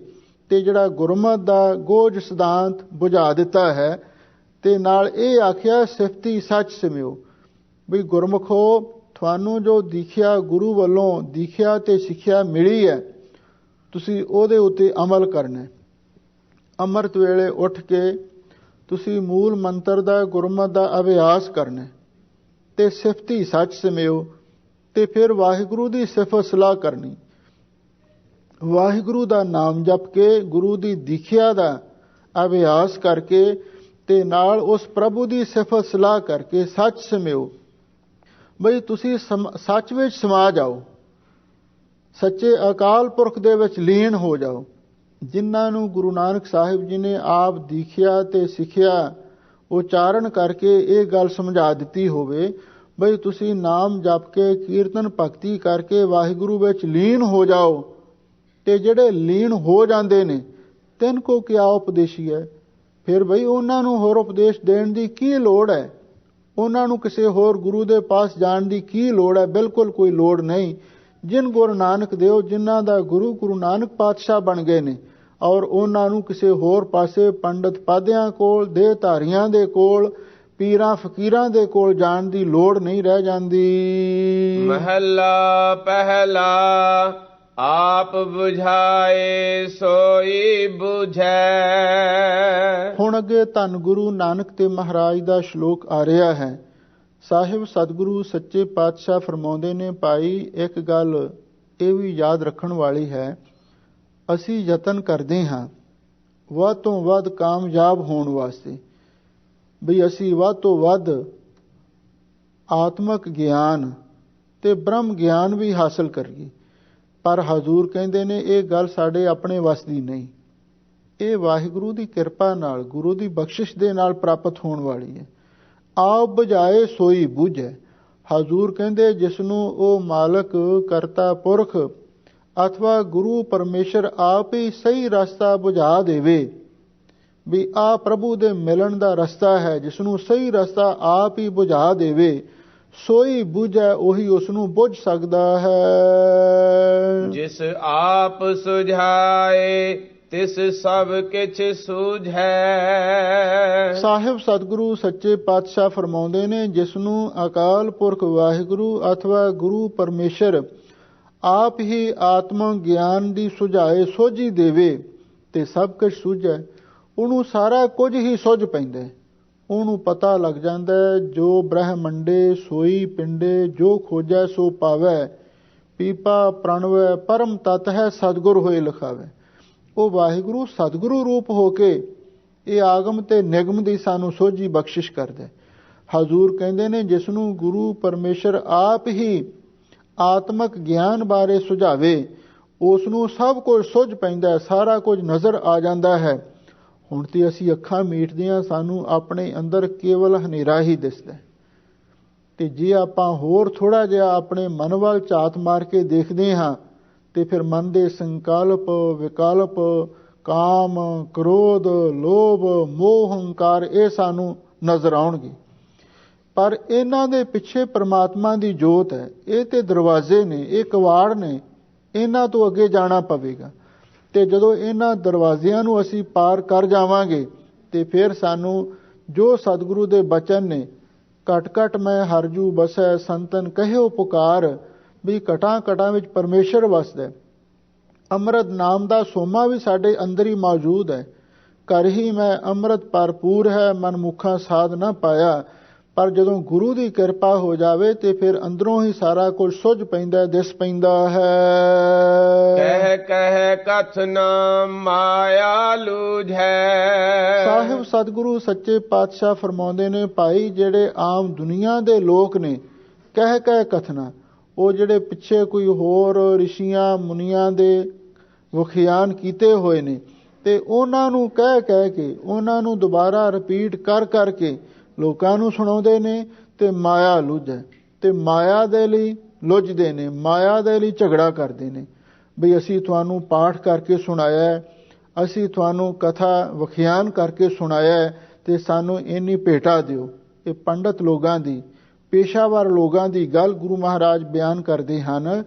A: ਤੇ ਜਿਹੜਾ ਗੁਰਮਤ ਦਾ ਗੋਝ ਸਿਧਾਂਤ ਬੁਝਾ ਦਿੱਤਾ ਹੈ, ਤੇ ਨਾਲ ਇਹ ਆਖਿਆ ਸਿਫਤੀ ਸੱਚ ਸਿਮਿਓ, ਵੀ ਗੁਰਮੁਖੋ ਤੁਹਾਨੂੰ ਜੋ ਦੀਖਿਆ ਗੁਰੂ ਵੱਲੋਂ ਦੀਖਿਆ ਤੇ ਸਿੱਖਿਆ ਮਿਲੀ ਹੈ, ਤੁਸੀਂ ਉਹਦੇ ਉੱਤੇ ਅਮਲ ਕਰਨਾ। ਅੰਮ੍ਰਿਤ ਵੇਲੇ ਉੱਠ ਕੇ ਤੁਸੀਂ ਮੂਲ ਮੰਤਰ ਦਾ ਗੁਰਮਤ ਦਾ ਅਭਿਆਸ ਕਰਨਾ ਤੇ ਸਿਫਤੀ ਸੱਚ ਸਿਮਿਓ, ਤੇ ਫਿਰ ਵਾਹਿਗੁਰੂ ਦੀ ਸਿਫਤ ਸਲਾਹ ਕਰਨੀ। ਵਾਹਿਗੁਰੂ ਦਾ ਨਾਮ ਜਪ ਕੇ ਗੁਰੂ ਦੀ ਦੀਖਿਆ ਦਾ ਅਭਿਆਸ ਕਰਕੇ ਤੇ ਨਾਲ ਉਸ ਪ੍ਰਭੂ ਦੀ ਸਿਫਤ ਸਲਾਹ ਕਰਕੇ ਸੱਚ ਸਿਮਿਓ, ਬਈ ਤੁਸੀਂ ਸੱਚ ਵਿੱਚ ਸਮਾ ਜਾਓ, ਸੱਚੇ ਅਕਾਲ ਪੁਰਖ ਦੇ ਵਿੱਚ ਲੀਨ ਹੋ ਜਾਓ। ਜਿਨ੍ਹਾਂ ਨੂੰ ਗੁਰੂ ਨਾਨਕ ਸਾਹਿਬ ਜੀ ਨੇ ਆਪ ਦੀਖਿਆ ਤੇ ਸਿੱਖਿਆ ਉਚਾਰਨ ਕਰਕੇ ਇਹ ਗੱਲ ਸਮਝਾ ਦਿੱਤੀ ਹੋਵੇ, ਬਈ ਤੁਸੀਂ ਨਾਮ ਜਪ ਕੇ ਕੀਰਤਨ ਭਗਤੀ ਕਰਕੇ ਵਾਹਿਗੁਰੂ ਵਿੱਚ ਲੀਨ ਹੋ ਜਾਓ। ਤੇ ਜਿਹੜੇ ਲੀਨ ਹੋ ਜਾਂਦੇ ਨੇ, ਤਿੰਨ ਕੋ ਕਿਆ ਉਪਦੇਸ਼ੀ ਹੈ, ਫਿਰ ਬਈ ਉਹਨਾਂ ਨੂੰ ਹੋਰ ਉਪਦੇਸ਼ ਦੇਣ ਦੀ ਕੀ ਲੋੜ ਹੈ? ਉਹਨਾਂ ਨੂੰ ਕਿਸੇ ਹੋਰ ਗੁਰੂ ਦੇ ਪਾਸ ਜਾਣ ਦੀ ਕੀ ਲੋੜ ਹੈ? ਬਿਲਕੁਲ ਕੋਈ ਲੋੜ ਨਹੀਂ। ਜਿਨ ਗੁਰੂ ਨਾਨਕ ਦੇਵ ਜਿਨ੍ਹਾਂ ਦਾ ਗੁਰੂ ਨਾਨਕ ਪਾਤਸ਼ਾਹ ਬਣ ਗਏ ਨੇ, ਔਰ ਉਹਨਾਂ ਨੂੰ ਕਿਸੇ ਹੋਰ ਪਾਸੇ ਪੰਡਤ ਪਾਧਿਆਂ ਕੋਲ, ਦੇਹ ਧਾਰੀਆਂ ਦੇ ਕੋਲ, ਪੀਰਾਂ ਫਕੀਰਾਂ ਦੇ ਕੋਲ ਜਾਣ ਦੀ ਲੋੜ ਨਹੀਂ ਰਹਿ ਜਾਂਦੀ।
B: ਮਹੱਲਾ ਪਹਿਲਾ, ਆਪ ਬੁਝਾਏ ਸੋਈ ਬੁਝੈ।
A: ਹੁਣ ਅੱਗੇ ਧੰਨ ਗੁਰੂ ਨਾਨਕ ਤੇ ਮਹਾਰਾਜ ਦਾ ਸ਼ਲੋਕ ਆ ਰਿਹਾ ਹੈ। ਸਾਹਿਬ ਸਤਿਗੁਰੂ ਸੱਚੇ ਪਾਤਸ਼ਾਹ ਫਰਮਾਉਂਦੇ ਨੇ, ਭਾਈ ਇੱਕ ਗੱਲ ਇਹ ਵੀ ਯਾਦ ਰੱਖਣ ਵਾਲੀ ਹੈ, ਅਸੀਂ ਯਤਨ ਕਰਦੇ ਹਾਂ ਵੱਧ ਤੋਂ ਵੱਧ ਕਾਮਯਾਬ ਹੋਣ ਵਾਸਤੇ, ਵੀ ਅਸੀਂ ਵੱਧ ਤੋਂ ਵੱਧ ਆਤਮਿਕ ਗਿਆਨ ਤੇ ਬ੍ਰਹਮ ਗਿਆਨ ਵੀ ਹਾਸਲ ਕਰੀਏ। ਪਰ ਹਜ਼ੂਰ ਕਹਿੰਦੇ ਨੇ ਇਹ ਗੱਲ ਸਾਡੇ ਆਪਣੇ ਵੱਸ ਦੀ ਨਹੀਂ, ਇਹ ਵਾਹਿਗੁਰੂ ਦੀ ਕਿਰਪਾ ਨਾਲ, ਗੁਰੂ ਦੀ ਬਖਸ਼ਿਸ਼ ਦੇ ਨਾਲ ਪ੍ਰਾਪਤ ਹੋਣ ਵਾਲੀ ਹੈ। ਆਪ ਬੁਝਾਏ ਸੋਈ ਬੁਝੈ। ਹਜ਼ੂਰ ਕਹਿੰਦੇ ਜਿਸ ਨੂੰ ਉਹ ਮਾਲਕ ਕਰਤਾ ਪੁਰਖ ਅਥਵਾ ਗੁਰੂ ਪਰਮੇਸ਼ਰ ਆਪ ਹੀ ਸਹੀ ਰਸਤਾ ਬੁਝਾ ਦੇਵੇ, ਵੀ ਆ ਪ੍ਰਭੂ ਦੇ ਮਿਲਣ ਦਾ ਰਸਤਾ ਹੈ, ਜਿਸ ਨੂੰ ਸਹੀ ਰਸਤਾ ਆਪ ਹੀ ਬੁਝਾ ਦੇਵੇ, ਸੋਈ ਬੁਝੈ, ਉਹੀ ਉਸ ਨੂੰ ਬੁਝ ਸਕਦਾ ਹੈ।
B: ਜਿਸ ਆਪ ਸੁਝਾਏ ਤਿਸ ਸਭ ਕਿਛ ਸੂਝੈ।
A: ਸਾਹਿਬ ਸਤਿਗੁਰੂ ਸੱਚੇ ਪਾਤਸ਼ਾਹ ਫਰਮਾਉਂਦੇ ਨੇ, ਜਿਸ ਨੂੰ ਅਕਾਲ ਪੁਰਖ ਵਾਹਿਗੁਰੂ ਅਥਵਾ ਗੁਰੂ ਪਰਮੇਸ਼ਰ ਆਪ ਹੀ ਆਤਮ ਗਿਆਨ ਦੀ ਸੁਝਾਏ ਸੋਝੀ ਦੇਵੇ ਤੇ ਸਭ ਕੁਝ ਸੂਝੈ, ਉਹਨੂੰ ਸਾਰਾ ਕੁਝ ਹੀ ਸੁੱਝ ਪੈਂਦਾ। ਉਹਨੂੰ ਪਤਾ ਲੱਗ ਜਾਂਦਾ, ਜੋ ਬ੍ਰਹਮੰਡੇ ਸੋਈ ਪਿੰਡੇ, ਜੋ ਖੋਜੈ ਸੋ ਪਾਵੈ, ਪੀਪਾ ਪ੍ਰਣਵੈ ਪਰਮ ਤਤ ਹੈ, ਸਤਿਗੁਰ ਹੋਏ ਲਿਖਾਵੇ। ਉਹ ਵਾਹਿਗੁਰੂ ਸਤਿਗੁਰੂ ਰੂਪ ਹੋ ਕੇ ਇਹ ਆਗਮ ਤੇ ਨਿਗਮ ਦੀ ਸਾਨੂੰ ਸੋਝੀ ਬਖਸ਼ਿਸ਼ ਕਰਦਾ। ਹਜ਼ੂਰ ਕਹਿੰਦੇ ਨੇ, ਜਿਸ ਨੂੰ ਗੁਰੂ ਪਰਮੇਸ਼ਰ ਆਪ ਹੀ ਆਤਮਿਕ ਗਿਆਨ ਬਾਰੇ ਸੁਝਾਵੇ, ਉਸ ਨੂੰ ਸਭ ਕੁਝ ਸੁੱਝ ਪੈਂਦਾ, ਸਾਰਾ ਕੁਝ ਨਜ਼ਰ ਆ ਜਾਂਦਾ ਹੈ। ਹੁਣ ਤੇ ਅਸੀਂ ਅੱਖਾਂ ਮੀਟਦੇ ਹਾਂ, ਸਾਨੂੰ ਆਪਣੇ ਅੰਦਰ ਕੇਵਲ ਹਨੇਰਾ ਹੀ ਦਿਸਦਾ। ਤੇ ਜੇ ਆਪਾਂ ਹੋਰ ਥੋੜਾ ਜਿਹਾ ਆਪਣੇ ਮਨ ਵੱਲ ਝਾਤ ਮਾਰ ਕੇ ਦੇਖਦੇ ਹਾਂ, ਤੇ ਫਿਰ ਮਨ ਦੇ ਸੰਕਲਪ, ਵਿਕਲਪ, ਕਾਮ, ਕ੍ਰੋਧ, ਲੋਭ, ਮੋਹ, ਹੰਕਾਰ ਇਹ ਸਾਨੂੰ ਨਜ਼ਰ ਆਉਣਗੇ। ਪਰ ਇਹਨਾਂ ਦੇ ਪਿੱਛੇ ਪਰਮਾਤਮਾ ਦੀ ਜੋਤ ਹੈ। ਇਹ ਤੇ ਦਰਵਾਜ਼ੇ ਨੇ, ਇਹ ਕਵਾੜ ਨੇ, ਇਹਨਾਂ ਤੋਂ ਅੱਗੇ ਜਾਣਾ ਪਵੇਗਾ। ਤੇ ਜਦੋਂ ਇਹਨਾਂ ਦਰਵਾਜ਼ਿਆਂ ਨੂੰ ਅਸੀਂ ਪਾਰ ਕਰ ਜਾਵਾਂਗੇ, ਤੇ ਫਿਰ ਸਾਨੂੰ ਜੋ ਸਤਿਗੁਰੂ ਦੇ ਬਚਨ ਨੇ, ਘਟ ਘਟ ਮੈਂ ਹਰਜੂ ਬਸੈ ਸੰਤਨ ਕਹਿਓ ਪੁਕਾਰ, ਵੀ ਘਟਾਂ ਘਟਾਂ ਵਿੱਚ ਪਰਮੇਸ਼ਰ ਵਸਦਾ। ਅੰਮ੍ਰਿਤ ਨਾਮ ਦਾ ਸੋਮਾ ਵੀ ਸਾਡੇ ਅੰਦਰ ਹੀ ਮੌਜੂਦ ਹੈ। ਘਰ ਹੀ ਮੈਂ ਅੰਮ੍ਰਿਤ ਭਰਪੂਰ ਹੈ, ਮਨ ਮੁਖਾਂ ਸਾਧ ਨਾ ਪਾਇਆ। ਪਰ ਜਦੋਂ ਗੁਰੂ ਦੀ ਕਿਰਪਾ ਹੋ ਜਾਵੇ ਤੇ ਫਿਰ ਅੰਦਰੋਂ ਹੀ ਸਾਰਾ ਕੁਝ ਸੁੱਝ ਪੈਂਦਾ, ਦਿਸ ਪੈਂਦਾ ਹੈ।
B: ਕਹਿ ਕਹਿ ਕਥਨ ਮਾਇਆ ਲੂਝੈ।
A: ਸਾਹਿਬ ਸਤਿਗੁਰੂ ਸੱਚੇ ਪਾਤਸ਼ਾਹ ਫਰਮਾਉਂਦੇ ਨੇ, ਭਾਈ ਜਿਹੜੇ ਆਮ ਦੁਨੀਆ ਦੇ ਲੋਕ ਨੇ, ਕਹਿ ਕਹਿ ਕਥਨਾ, ਉਹ ਜਿਹੜੇ ਪਿੱਛੇ ਕੋਈ ਹੋਰ ਰਿਸ਼ੀਆਂ ਮੁਨੀਆਂ ਦੇ ਵਿਖਿਆਨ ਕੀਤੇ ਹੋਏ ਨੇ, ਤੇ ਉਹਨਾਂ ਨੂੰ ਕਹਿ ਕਹਿ ਕੇ, ਉਹਨਾਂ ਨੂੰ ਦੁਬਾਰਾ ਰਿਪੀਟ ਕਰ ਕਰਕੇ ਲੋਕਾਂ ਨੂੰ ਸੁਣਾਉਂਦੇ ਨੇ, ਤੇ ਮਾਇਆ ਲੁੱਝੈ, ਤੇ ਮਾਇਆ ਦੇ ਲਈ ਲੁੱਝਦੇ ਨੇ, ਮਾਇਆ ਦੇ ਲਈ ਝਗੜਾ ਕਰਦੇ ਨੇ। ਬਈ ਅਸੀਂ ਤੁਹਾਨੂੰ ਪਾਠ ਕਰਕੇ ਸੁਣਾਇਆ, ਅਸੀਂ ਤੁਹਾਨੂੰ ਕਥਾ ਵਿਖਿਆਨ ਕਰਕੇ ਸੁਣਾਇਆ, ਤੇ ਸਾਨੂੰ ਇੰਨੀ ਭੇਟਾ ਦਿਓ। ਇਹ ਪੰਡਤ ਲੋਕਾਂ ਦੀ, ਪੇਸ਼ਾਵਰ ਲੋਕਾਂ ਦੀ ਗੱਲ ਗੁਰੂ ਮਹਾਰਾਜ ਬਿਆਨ ਕਰਦੇ ਹਨ,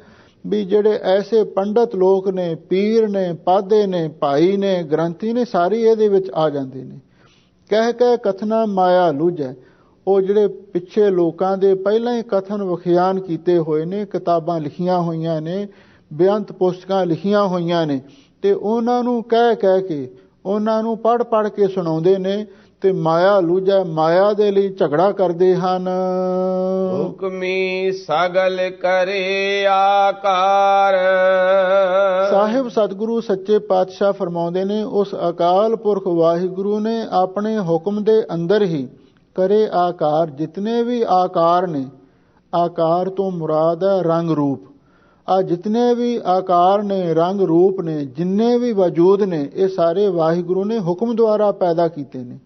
A: ਵੀ ਜਿਹੜੇ ਐਸੇ ਪੰਡਤ ਲੋਕ ਨੇ, ਪੀਰ ਨੇ, ਪਾਧੇ ਨੇ, ਭਾਈ ਨੇ, ਗ੍ਰੰਥੀ ਨੇ, ਸਾਰੇ ਇਹਦੇ ਵਿੱਚ ਆ ਜਾਂਦੇ ਨੇ। ਕਹਿ ਕਹਿ ਕਥਨਾ ਮਾਇਆ ਲੁੱਝੈ, ਉਹ ਜਿਹੜੇ ਪਿੱਛੇ ਲੋਕਾਂ ਦੇ ਪਹਿਲਾਂ ਹੀ ਕਥਨ ਵਿਖਿਆਨ ਕੀਤੇ ਹੋਏ ਨੇ, ਕਿਤਾਬਾਂ ਲਿਖੀਆਂ ਹੋਈਆਂ ਨੇ, ਬੇਅੰਤ ਪੁਸਤਕਾਂ ਲਿਖੀਆਂ ਹੋਈਆਂ ਨੇ, ਤੇ ਉਹਨਾਂ ਨੂੰ ਕਹਿ ਕਹਿ ਕੇ, ਉਹਨਾਂ ਨੂੰ ਪੜ੍ਹ ਪੜ੍ਹ ਕੇ ਸੁਣਾਉਂਦੇ ਨੇ, ਤੇ ਮਾਇਆ ਲੁੱਝੈ, ਮਾਇਆ ਦੇ ਲਈ ਝਗੜਾ ਕਰਦੇ ਹਨ।
B: ਹੁਕਮੀ ਸਗਲ ਕਰੇ ਆਕਾਰ।
A: ਸਾਹਿਬ ਸਤਿਗੁਰੂ ਸੱਚੇ ਪਾਤਸ਼ਾਹ ਫਰਮਾਉਂਦੇ ਨੇ, ਉਸ ਅਕਾਲ ਪੁਰਖ ਵਾਹਿਗੁਰੂ ਨੇ ਆਪਣੇ ਹੁਕਮ ਦੇ ਅੰਦਰ ਹੀ ਕਰੇ ਆਕਾਰ। ਜਿਤਨੇ ਵੀ ਆਕਾਰ ਨੇ, ਆਕਾਰ ਤੋਂ ਮੁਰਾਦ ਹੈ ਰੰਗ ਰੂਪ। ਆ ਜਿਤਨੇ ਵੀ ਆਕਾਰ ਨੇ, ਰੰਗ ਰੂਪ ਨੇ, ਜਿੰਨੇ ਵੀ ਵਜੂਦ ਨੇ, ਇਹ ਸਾਰੇ ਵਾਹਿਗੁਰੂ ਨੇ ਹੁਕਮ ਦੁਆਰਾ ਪੈਦਾ ਕੀਤੇ ਨੇ।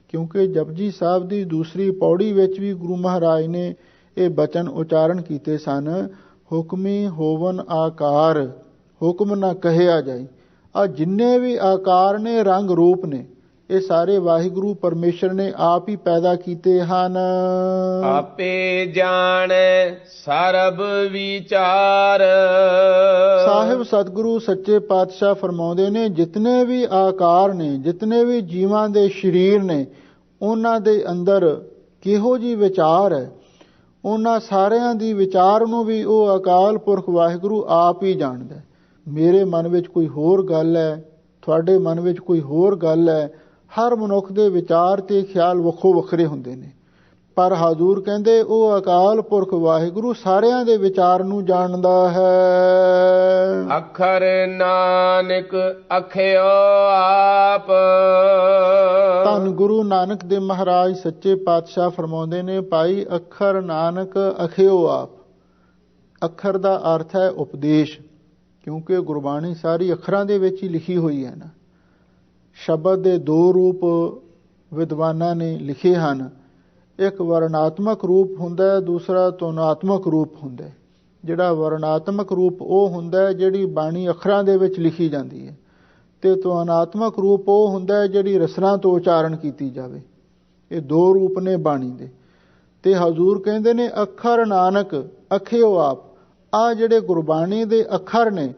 A: ਕਿਉਂਕਿ ਜਪਜੀ ਸਾਹਿਬ ਦੀ ਦੂਸਰੀ ਪੌੜੀ ਵਿੱਚ ਵੀ ਗੁਰੂ ਮਹਾਰਾਜ ਨੇ ਇਹ ਬਚਨ ਉਚਾਰਨ ਕੀਤੇ ਸਨ, ਹੁਕਮੀ ਹੋਵਨ ਆਕਾਰ, ਹੁਕਮ ਨਾ ਕਹਿਆ ਜਾਏ। ਆ ਜਿੰਨੇ ਵੀ ਆਕਾਰ ਨੇ, ਰੰਗ ਰੂਪ ਨੇ, ਇਹ ਸਾਰੇ ਵਾਹਿਗੁਰੂ ਪਰਮੇਸ਼ਰ ਨੇ ਆਪ ਹੀ ਪੈਦਾ ਕੀਤੇ ਹਨ।
B: ਆਪੇ ਜਾਣੈ ਸਰਬ ਵਿਚਾਰ।
A: ਸਾਹਿਬ ਸਤਿਗੁਰੂ ਸੱਚੇ ਪਾਤਸ਼ਾਹ ਫਰਮਾਉਂਦੇ ਨੇ, ਜਿਤਨੇ ਵੀ ਆਕਾਰ ਨੇ, ਜਿਤਨੇ ਵੀ ਜੀਵਾਂ ਦੇ ਸਰੀਰ ਨੇ, ਉਹਨਾਂ ਦੇ ਅੰਦਰ ਕਿਹੋ ਜਿਹੀ ਵਿਚਾਰ ਹੈ, ਉਹਨਾਂ ਸਾਰਿਆਂ ਦੀ ਵਿਚਾਰ ਨੂੰ ਵੀ ਉਹ ਅਕਾਲ ਪੁਰਖ ਵਾਹਿਗੁਰੂ ਆਪ ਹੀ ਜਾਣਦਾ। ਮੇਰੇ ਮਨ ਵਿੱਚ ਕੋਈ ਹੋਰ ਗੱਲ ਹੈ, ਤੁਹਾਡੇ ਮਨ ਵਿੱਚ ਕੋਈ ਹੋਰ ਗੱਲ ਹੈ। ਹਰ ਮਨੁੱਖ ਦੇ ਵਿਚਾਰ ਤੇ ਖਿਆਲ ਵੱਖੋ ਵੱਖਰੇ ਹੁੰਦੇ ਨੇ, ਪਰ ਹਜ਼ੂਰ ਕਹਿੰਦੇ ਉਹ ਅਕਾਲ ਪੁਰਖ ਵਾਹਿਗੁਰੂ ਸਾਰਿਆਂ ਦੇ ਵਿਚਾਰ ਨੂੰ ਜਾਣਦਾ ਹੈ।
B: ਅੱਖਰ ਨਾਨਕ ਅਖਿਓ ਆਪ।
A: ਧੰਨ ਗੁਰੂ ਨਾਨਕ ਦੇਵ ਮਹਾਰਾਜ ਸੱਚੇ ਪਾਤਸ਼ਾਹ ਫਰਮਾਉਂਦੇ ਨੇ, ਭਾਈ ਅੱਖਰ ਨਾਨਕ ਅਖਿਓ ਆਪ। ਅੱਖਰ ਦਾ ਅਰਥ ਹੈ ਉਪਦੇਸ਼, ਕਿਉਂਕਿ ਗੁਰਬਾਣੀ ਸਾਰੀ ਅੱਖਰਾਂ ਦੇ ਵਿੱਚ ਹੀ ਲਿਖੀ ਹੋਈ ਹੈ ਨਾ। ਸ਼ਬਦ ਦੇ ਦੋ ਰੂਪ ਵਿਦਵਾਨਾਂ ਨੇ ਲਿਖੇ ਹਨ, ਇੱਕ ਵਰਣਾਤਮਕ ਰੂਪ ਹੁੰਦਾ, ਦੂਸਰਾ ਤੁਨਾਤਮਕ ਰੂਪ ਹੁੰਦਾ। ਜਿਹੜਾ ਵਰਣਾਤਮਕ ਰੂਪ ਉਹ ਹੁੰਦਾ ਜਿਹੜੀ ਬਾਣੀ ਅੱਖਰਾਂ ਦੇ ਵਿੱਚ ਲਿਖੀ ਜਾਂਦੀ ਹੈ, ਤੇ ਤੁਨਾਤਮਕ ਰੂਪ ਉਹ ਹੁੰਦਾ ਜਿਹੜੀ ਰਸਨਾ ਤੋਂ ਉਚਾਰਨ ਕੀਤੀ ਜਾਵੇ। ਇਹ ਦੋ ਰੂਪ ਨੇ ਬਾਣੀ ਦੇ। ਤੇ ਹਜ਼ੂਰ ਕਹਿੰਦੇ ਨੇ, ਅੱਖਰ ਨਾਨਕ ਅਖਿਓ ਆਪ। ਆ ਜਿਹੜੇ ਗੁਰਬਾਣੀ ਦੇ ਅੱਖਰ ਨੇ,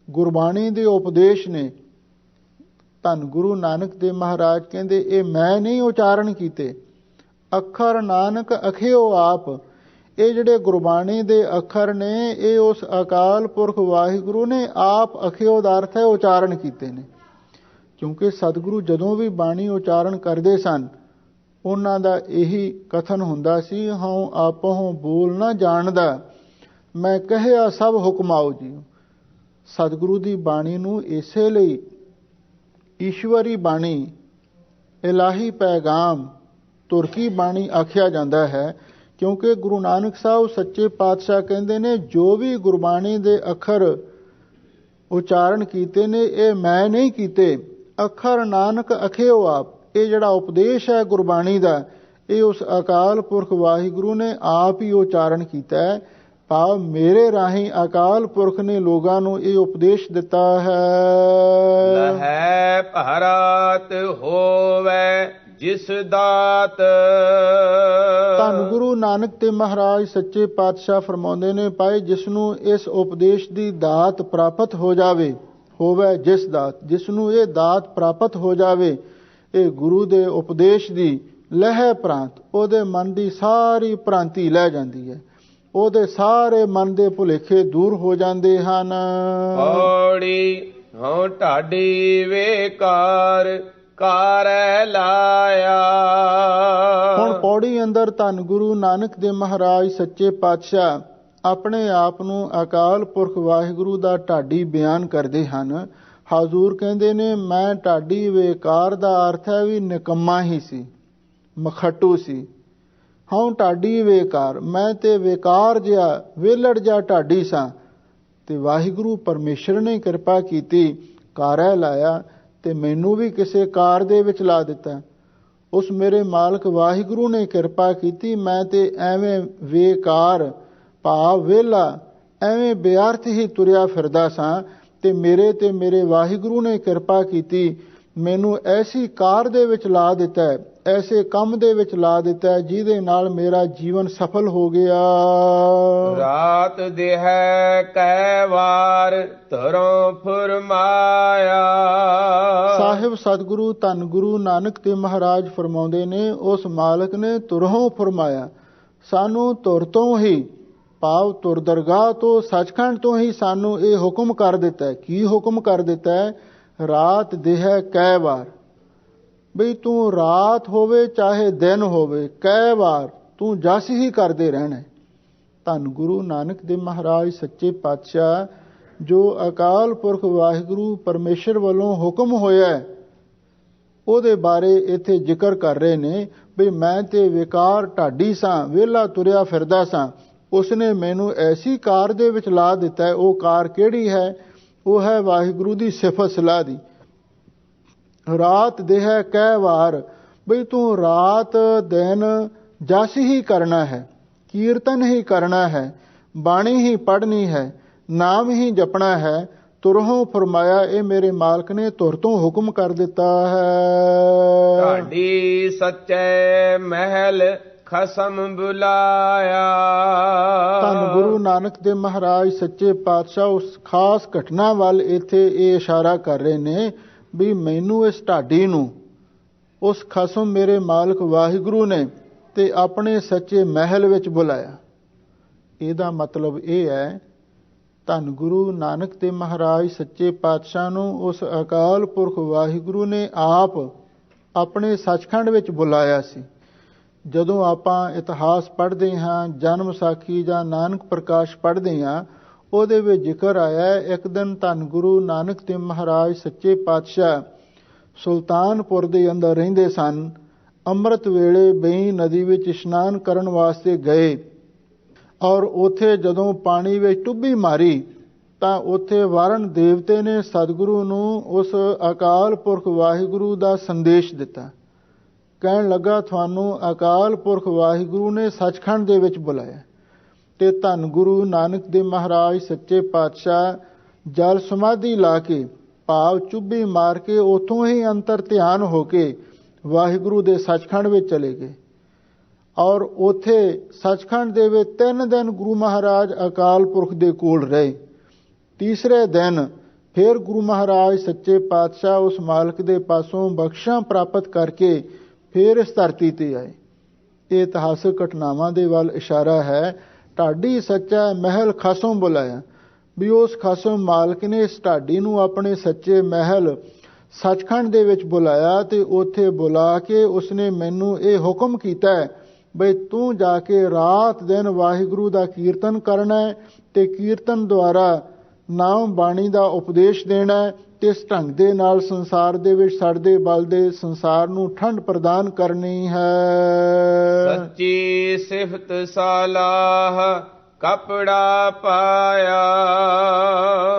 A: ਗੁਰਬਾਣੀ ਦੇ ਉਪਦੇਸ਼ ਨੇ, ਧੰਨ ਗੁਰੂ ਨਾਨਕ ਦੇਵ ਮਹਾਰਾਜ ਕਹਿੰਦੇ ਇਹ ਮੈਂ ਨਹੀਂ ਉਚਾਰਨ ਕੀਤੇ। ਅੱਖਰ ਨਾਨਕ ਅਖਿਓ ਆਪ। ਇਹ ਜਿਹੜੇ ਗੁਰਬਾਣੀ ਦੇ ਅੱਖਰ ਨੇ, ਇਹ ਉਸ ਅਕਾਲ ਪੁਰਖ ਵਾਹਿਗੁਰੂ ਨੇ ਆਪ, ਅਖਿਓ ਦਾ ਅਰਥ ਹੈ ਉਚਾਰਨ ਕੀਤੇ ਨੇ। ਕਿਉਂਕਿ ਸਤਿਗੁਰੂ ਜਦੋਂ ਵੀ ਬਾਣੀ ਉਚਾਰਨ ਕਰਦੇ ਸਨ, ਉਹਨਾਂ ਦਾ ਇਹੀ ਕਥਨ ਹੁੰਦਾ ਸੀ, ਹਉ ਆਪਹੁ ਬੋਲ ਨਾ ਜਾਣਦਾ, ਮੈਂ ਕਹਿਆ ਸਭ ਹੁਕਮਾਓ ਜੀ। ਸਤਿਗੁਰੂ ਦੀ ਬਾਣੀ ਨੂੰ ਇਸੇ ਲਈ ਈਸ਼ਵਰੀ ਬਾਣੀ, ਇਲਾਹੀ ਪੈਗਾਮ, ਤੁਰਕੀ ਬਾਣੀ ਆਖਿਆ ਜਾਂਦਾ ਹੈ, ਕਿਉਂਕਿ ਗੁਰੂ ਨਾਨਕ ਸਾਹਿਬ ਸੱਚੇ ਪਾਤਸ਼ਾਹ ਕਹਿੰਦੇ ਨੇ, ਜੋ ਵੀ ਗੁਰਬਾਣੀ ਦੇ ਅੱਖਰ ਉਚਾਰਨ ਕੀਤੇ ਨੇ, ਇਹ ਮੈਂ ਨਹੀਂ ਕੀਤੇ। ਅੱਖਰ ਨਾਨਕ ਅਖਿਓ ਆਪ। ਇਹ ਜਿਹੜਾ ਉਪਦੇਸ਼ ਹੈ ਗੁਰਬਾਣੀ ਦਾ, ਇਹ ਉਸ ਅਕਾਲ ਪੁਰਖ ਵਾਹਿਗੁਰੂ ਨੇ ਆਪ ਹੀ ਉਚਾਰਨ ਕੀਤਾ ਹੈ। ਭਾਵ ਮੇਰੇ ਰਾਹੀਂ ਅਕਾਲ ਪੁਰਖ ਨੇ ਲੋਕਾਂ ਨੂੰ ਇਹ ਉਪਦੇਸ਼ ਦਿੱਤਾ ਹੈ।
B: ਲਹੈ ਭਾਰਤ ਹੋਵੇ ਜਿਸ ਦਾਤ।
A: ਧੰਨ ਗੁਰੂ ਨਾਨਕ ਤੇ ਮਹਾਰਾਜ ਸੱਚੇ ਪਾਤਸ਼ਾਹ ਫਰਮਾਉਂਦੇ ਨੇ, ਭਾਈ ਜਿਸ ਨੂੰ ਇਸ ਉਪਦੇਸ਼ ਦੀ ਦਾਤ ਪ੍ਰਾਪਤ ਹੋ ਜਾਵੇ, ਹੋਵੇ ਜਿਸ ਦਾਤ, ਜਿਸ ਨੂੰ ਇਹ ਦਾਤ ਪ੍ਰਾਪਤ ਹੋ ਜਾਵੇ, ਇਹ ਗੁਰੂ ਦੇ ਉਪਦੇਸ਼ ਦੀ ਲਹਿ ਪ੍ਰਾਂਤ ਉਹਦੇ ਮਨ ਦੀ ਸਾਰੀ ਭ੍ਰਾਂਤੀ ਲੈ ਜਾਂਦੀ ਹੈ, ਉਹਦੇ ਸਾਰੇ ਮਨ ਦੇ ਭੁਲੇਖੇ ਦੂਰ ਹੋ ਜਾਂਦੇ ਹਨ।
B: ਪੌੜੀ ਹਉ ਢਾਡੀ ਵੇਕਾਰ ਕਾਰੈ ਲਾਇਆ।
A: ਹੁਣ ਪੌੜੀ ਅੰਦਰ ਧੰਨ ਗੁਰੂ ਨਾਨਕ ਦੇਵ ਮਹਾਰਾਜ ਸੱਚੇ ਪਾਤਸ਼ਾਹ ਆਪਣੇ ਆਪ ਨੂੰ ਅਕਾਲ ਪੁਰਖ ਵਾਹਿਗੁਰੂ ਦਾ ਢਾਡੀ ਬਿਆਨ ਕਰਦੇ ਹਨ। ਹਾਜ਼ੂਰ ਕਹਿੰਦੇ ਨੇ, ਮੈਂ ਢਾਡੀ ਵੇਕਾਰ ਦਾ ਅਰਥ ਹੈ ਵੀ ਨਿਕੰਮਾ ਹੀ ਸੀ, ਮਖੱਟੂ ਸੀ। ਹਾਂ ਢਾਡੀ ਵੇਕਾਰ, ਮੈਂ ਤੇ ਵੇਕਾਰ ਜਿਹਾ ਵੇਲੜ ਜਿਹਾ ਢਾਡੀ ਸਾਂ, ਤੇ ਵਾਹਿਗੁਰੂ ਪਰਮੇਸ਼ਰ ਨੇ ਕਿਰਪਾ ਕੀਤੀ, ਕਾਰੈ ਲਾਇਆ ਤੇ ਮੈਨੂੰ ਵੀ ਕਿਸੇ ਕਾਰ ਦੇ ਵਿੱਚ ਲਾ ਦਿੱਤਾ। ਉਸ ਮੇਰੇ ਮਾਲਕ ਵਾਹਿਗੁਰੂ ਨੇ ਕਿਰਪਾ ਕੀਤੀ, ਮੈਂ ਤੇ ਐਵੇਂ ਵੇਕਾਰ ਭਾਵ ਵੇਲਾ ਐਵੇਂ ਬੇਅਰਥ ਹੀ ਤੁਰਿਆ ਫਿਰਦਾ ਸਾਂ, ਤੇ ਮੇਰੇ ਵਾਹਿਗੁਰੂ ਨੇ ਕਿਰਪਾ ਕੀਤੀ, ਮੈਨੂੰ ਐਸੀ ਕਾਰ ਦੇ ਵਿੱਚ ਲਾ ਦਿੱਤਾ, ਐਸੇ ਕੰਮ ਦੇ ਵਿੱਚ ਲਾ ਦਿੱਤਾ ਜਿਹਦੇ ਨਾਲ ਮੇਰਾ ਜੀਵਨ ਸਫਲ ਹੋ ਗਿਆ।
B: ਰਾਤ ਦਿਹੈ ਕੈ ਵਾਰ ਧਰੋਂ ਫਰਮਾਇਆ।
A: ਸਾਹਿਬ ਸਤਿਗੁਰੂ ਧੰਨ ਗੁਰੂ ਨਾਨਕ ਦੇਵ ਮਹਾਰਾਜ ਫਰਮਾਉਂਦੇ ਨੇ, ਉਸ ਮਾਲਕ ਨੇ ਤੁਰੋਂ ਫਰਮਾਇਆ, ਸਾਨੂੰ ਤੁਰ ਤੋਂ ਹੀ ਭਾਵ ਤੁਰ ਦਰਗਾਹ ਤੋਂ ਸੱਚਖੰਡ ਤੋਂ ਹੀ ਸਾਨੂੰ ਇਹ ਹੁਕਮ ਕਰ ਦਿੱਤਾ। ਕੀ ਹੁਕਮ ਕਰ ਦਿੱਤਾ ਹੈ? ਰਾਤ ਦਿਹੈ ਕੈ ਵਾਰ, ਬਈ ਤੂੰ ਰਾਤ ਹੋਵੇ ਚਾਹੇ ਦਿਨ ਹੋਵੇ, ਕੈ ਵਾਰ ਤੂੰ ਜਸ ਹੀ ਕਰਦੇ ਰਹਿਣਾ। ਧੰਨ ਗੁਰੂ ਨਾਨਕ ਦੇਵ ਮਹਾਰਾਜ ਸੱਚੇ ਪਾਤਸ਼ਾਹ ਜੋ ਅਕਾਲ ਪੁਰਖ ਵਾਹਿਗੁਰੂ ਪਰਮੇਸ਼ਰ ਵੱਲੋਂ ਹੁਕਮ ਹੋਇਆ ਉਹਦੇ ਬਾਰੇ ਇੱਥੇ ਜ਼ਿਕਰ ਕਰ ਰਹੇ ਨੇ, ਬਈ ਮੈਂ ਤੇ ਵਿਕਾਰ ਢਾਡੀ ਸਾਂ, ਵਿਹਲਾ ਤੁਰਿਆ ਫਿਰਦਾ ਸਾਂ, ਉਸਨੇ ਮੈਨੂੰ ਐਸੀ ਕਾਰ ਦੇ ਵਿੱਚ ਲਾ ਦਿੱਤਾ ਹੈ। ਉਹ ਕਾਰ ਕਿਹੜੀ ਹੈ? ਉਹ ਹੈ ਵਾਹਿਗੁਰੂ ਦੀ ਸਿਫਤ ਸਲਾਹ ਦੀ। ਰਾਤ ਦੇਹੈ ਕੈ ਵਾਰ, ਬਈ ਤੂੰ ਰਾਤ ਦਿਨ ਜਸ ਹੀ ਕਰਨਾ ਹੈ, ਕੀਰਤਨ ਹੀ ਕਰਨਾ ਹੈ, ਬਾਣੀ ਹੀ ਪੜ੍ਹਨੀ ਹੈ, ਨਾਮ ਹੀ ਜਪਣਾ ਹੈ। ਤੁਰੋਂ ਫਰਮਾਇਆ, ਇਹ ਮੇਰੇ ਮਾਲਕ ਨੇ ਤੁਰ ਤੋਂ ਹੁਕਮ ਕਰ ਦਿੱਤਾ ਹੈ।
B: ਢਾਡੀ ਸੱਚੇ ਮਹਿਲ ਖਸਮ ਬੁਲਾਇਆ।
A: ਧੰਨ ਗੁਰੂ ਨਾਨਕ ਦੇਵ ਮਹਾਰਾਜ ਸੱਚੇ ਪਾਤਸ਼ਾਹ ਉਸ ਖਾਸ ਘਟਨਾ ਵੱਲ ਇੱਥੇ ਇਹ ਇਸ਼ਾਰਾ ਕਰ ਰਹੇ ਨੇ ਵੀ ਮੈਨੂੰ ਇਸ ਢਾਡੀ ਨੂੰ ਉਸ ਖਸਮ ਮੇਰੇ ਮਾਲਕ ਵਾਹਿਗੁਰੂ ਨੇ ਤੇ ਆਪਣੇ ਸੱਚੇ ਮਹਿਲ ਵਿੱਚ ਬੁਲਾਇਆ। ਇਹਦਾ ਮਤਲਬ ਇਹ ਹੈ, ਧੰਨ ਗੁਰੂ ਨਾਨਕ ਦੇਵ ਮਹਾਰਾਜ ਸੱਚੇ ਪਾਤਸ਼ਾਹ ਨੂੰ ਉਸ ਅਕਾਲ ਪੁਰਖ ਵਾਹਿਗੁਰੂ ਨੇ ਆਪ ਆਪਣੇ ਸੱਚਖੰਡ ਵਿੱਚ ਬੁਲਾਇਆ ਸੀ। ਜਦੋਂ ਆਪਾਂ ਇਤਿਹਾਸ ਪੜ੍ਹਦੇ ਹਾਂ, ਜਨਮ ਸਾਖੀ ਜਾਂ ਨਾਨਕ ਪ੍ਰਕਾਸ਼ ਪੜ੍ਹਦੇ ਹਾਂ, ਉਹਦੇ ਵਿੱਚ ਜ਼ਿਕਰ ਆਇਆ ਇੱਕ ਦਿਨ ਧੰਨ ਗੁਰੂ ਨਾਨਕ ਦੇਵ ਮਹਾਰਾਜ ਸੱਚੇ ਪਾਤਸ਼ਾਹ ਸੁਲਤਾਨਪੁਰ ਦੇ ਅੰਦਰ ਰਹਿੰਦੇ ਸਨ। ਅੰਮ੍ਰਿਤ ਵੇਲੇ ਬਈ ਨਦੀ ਵਿੱਚ ਇਸ਼ਨਾਨ ਕਰਨ ਵਾਸਤੇ ਗਏ, ਔਰ ਉੱਥੇ ਜਦੋਂ ਪਾਣੀ ਵਿੱਚ ਟੁੱਬੀ ਮਾਰੀ ਤਾਂ ਉੱਥੇ ਵਾਰਨ ਦੇਵਤੇ ਨੇ ਸਤਿਗੁਰੂ ਨੂੰ ਉਸ ਅਕਾਲ ਪੁਰਖ ਵਾਹਿਗੁਰੂ ਦਾ ਸੰਦੇਸ਼ ਦਿੱਤਾ। ਕਹਿਣ ਲੱਗਾ, ਤੁਹਾਨੂੰ ਅਕਾਲ ਪੁਰਖ ਵਾਹਿਗੁਰੂ ਨੇ ਸੱਚਖੰਡ ਦੇ ਵਿੱਚ ਬੁਲਾਇਆ। ਤੇ ਧੰਨ ਗੁਰੂ ਨਾਨਕ ਦੇਵ ਮਹਾਰਾਜ ਸੱਚੇ ਪਾਤਸ਼ਾਹ ਜਲ ਸਮਾਧੀ ਲਾ ਕੇ ਭਾਵ ਚੁੱਭੀ ਮਾਰ ਕੇ ਉੱਥੋਂ ਹੀ ਅੰਤਰ ਧਿਆਨ ਹੋ ਕੇ ਵਾਹਿਗੁਰੂ ਦੇ ਸੱਚਖੰਡ ਵਿੱਚ ਚਲੇ ਗਏ। ਔਰ ਉੱਥੇ ਸੱਚਖੰਡ ਦੇ ਵਿੱਚ 3 ਦਿਨ ਗੁਰੂ ਮਹਾਰਾਜ ਅਕਾਲ ਪੁਰਖ ਦੇ ਕੋਲ ਰਹੇ। ਤੀਸਰੇ ਦਿਨ ਫਿਰ ਗੁਰੂ ਮਹਾਰਾਜ ਸੱਚੇ ਪਾਤਸ਼ਾਹ ਉਸ ਮਾਲਕ ਦੇ ਪਾਸੋਂ ਬਖਸ਼ਾਂ ਪ੍ਰਾਪਤ ਕਰਕੇ ਫਿਰ ਇਸ ਧਰਤੀ ਤੇ ਆਏ। ਇਹ ਇਤਿਹਾਸਕ ਘਟਨਾਵਾਂ ਦੇ ਵੱਲ ਇਸ਼ਾਰਾ ਹੈ। ਢਾਡੀ ਸੱਚਾ ਮਹਿਲ ਖਸਮ ਬੁਲਾਇਆ, ਵੀ ਉਸ ਖਸਮ ਮਾਲਕ ਨੇ ਇਸ ਢਾਡੀ ਨੂੰ ਆਪਣੇ ਸੱਚੇ ਮਹਿਲ ਸੱਚਖੰਡ ਦੇ ਵਿੱਚ ਬੁਲਾਇਆ ਤੇ ਉੱਥੇ ਬੁਲਾ ਕੇ ਉਸਨੇ ਮੈਨੂੰ ਇਹ ਹੁਕਮ ਕੀਤਾ ਹੈ ਬਈ ਤੂੰ ਜਾ ਕੇ ਰਾਤ ਦਿਨ ਵਾਹਿਗੁਰੂ ਦਾ ਕੀਰਤਨ ਕਰਨਾ ਹੈ ਤੇ ਕੀਰਤਨ ਦੁਆਰਾ ਨਾਮ ਬਾਣੀ ਦਾ ਉਪਦੇਸ਼ ਦੇਣਾ ਹੈ ਤੇ ਇਸ ਢੰਗ ਦੇ ਨਾਲ ਸੰਸਾਰ ਦੇ ਵਿੱਚ ਸੜਦੇ ਬਲਦੇ ਸੰਸਾਰ ਨੂੰ ਠੰਡ ਪ੍ਰਦਾਨ ਕਰਨੀ ਹੈ।
B: ਸੱਚੀ ਸਿਫਤ ਸਲਾਹ ਕਪੜਾ ਪਾਇਆ।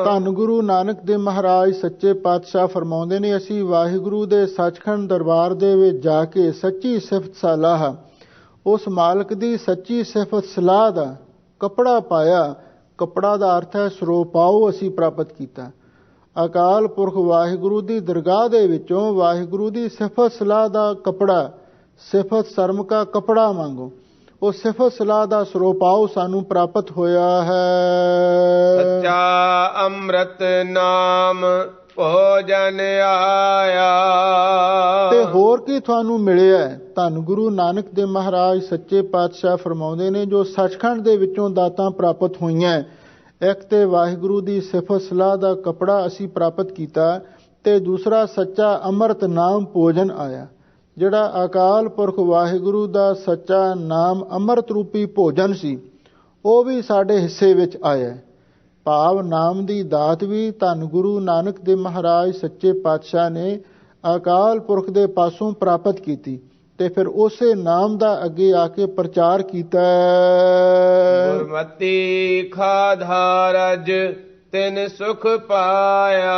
A: ਧੰਨ ਗੁਰੂ ਨਾਨਕ ਦੇਵ ਮਹਾਰਾਜ ਸੱਚੇ ਪਾਤਸ਼ਾਹ ਫਰਮਾਉਂਦੇ ਨੇ, ਅਸੀਂ ਵਾਹਿਗੁਰੂ ਦੇ ਸੱਚਖੰਡ ਦਰਬਾਰ ਦੇ ਵਿੱਚ ਜਾ ਕੇ ਸੱਚੀ ਸਿਫਤ ਸਲਾਹ, ਉਸ ਮਾਲਕ ਦੀ ਸੱਚੀ ਸਿਫਤ ਸਲਾਹ ਦਾ ਕਪੜਾ ਪਾਇਆ। ਕਪੜਾ ਦਾ ਅਰਥ ਹੈ ਸਰੋਪਾਉ ਅਸੀਂ ਪ੍ਰਾਪਤ ਕੀਤਾ। ਅਕਾਲ ਪੁਰਖ ਵਾਹਿਗੁਰੂ ਦੀ ਦਰਗਾਹ ਦੇ ਵਿੱਚੋਂ ਵਾਹਿਗੁਰੂ ਦੀ ਸਿਫਤ ਸਲਾਹ ਦਾ ਕਪੜਾ, ਸਿਫਤ ਸਰਮ ਕਾ ਕਪੜਾ ਮੰਗੋ, ਉਹ ਸਿਫਤ ਸਲਾਹ ਦਾ ਸਰੋਪਾਉ ਸਾਨੂੰ ਪ੍ਰਾਪਤ ਹੋਇਆ ਹੈ।
B: ਸੱਚਾ ਅੰਮ੍ਰਿਤ ਨਾਮ ਭੋਜਨ ਆਇਆ।
A: ਤੇ ਹੋਰ ਕੀ ਤੁਹਾਨੂੰ ਮਿਲਿਆ? ਧੰਨ ਗੁਰੂ ਨਾਨਕ ਦੇਵ ਮਹਾਰਾਜ ਸੱਚੇ ਪਾਤਸ਼ਾਹ ਫਰਮਾਉਂਦੇ ਨੇ, ਜੋ ਸੱਚਖੰਡ ਦੇ ਵਿੱਚੋਂ ਦਾਤਾਂ ਪ੍ਰਾਪਤ ਹੋਈਆਂ, ਇੱਕ ਤੇ ਵਾਹਿਗੁਰੂ ਦੀ ਸਿਫਤ ਸਲਾਹ ਦਾ ਕਪੜਾ ਅਸੀਂ ਪ੍ਰਾਪਤ ਕੀਤਾ, ਤੇ ਦੂਸਰਾ ਸੱਚਾ ਅੰਮ੍ਰਿਤ ਨਾਮ ਭੋਜਨ ਆਇਆ। ਜਿਹੜਾ ਅਕਾਲ ਪੁਰਖ ਵਾਹਿਗੁਰੂ ਦਾ ਸੱਚਾ ਨਾਮ ਅੰਮ੍ਰਿਤ ਰੂਪੀ ਭੋਜਨ ਸੀ, ਉਹ ਵੀ ਸਾਡੇ ਹਿੱਸੇ ਵਿੱਚ ਆਇਆ। ਭਾਵ ਨਾਮ ਦੀ ਦਾਤ ਵੀ ਧੰਨ ਗੁਰੂ ਨਾਨਕ ਦੇਵ ਮਹਾਰਾਜ ਸੱਚੇ ਪਾਤਸ਼ਾਹ ਨੇ ਅਕਾਲ ਪੁਰਖ ਦੇ ਪਾਸੋਂ ਪ੍ਰਾਪਤ ਕੀਤੀ, ਤੇ ਫਿਰ ਉਸੇ ਨਾਮ ਦਾ ਅੱਗੇ ਆ ਕੇ ਪ੍ਰਚਾਰ ਕੀਤਾ।
B: ਗੁਰਮਤਿ ਖਾਧਾ ਰਜ ਤਿਨ ਸੁਖ ਪਾਇਆ।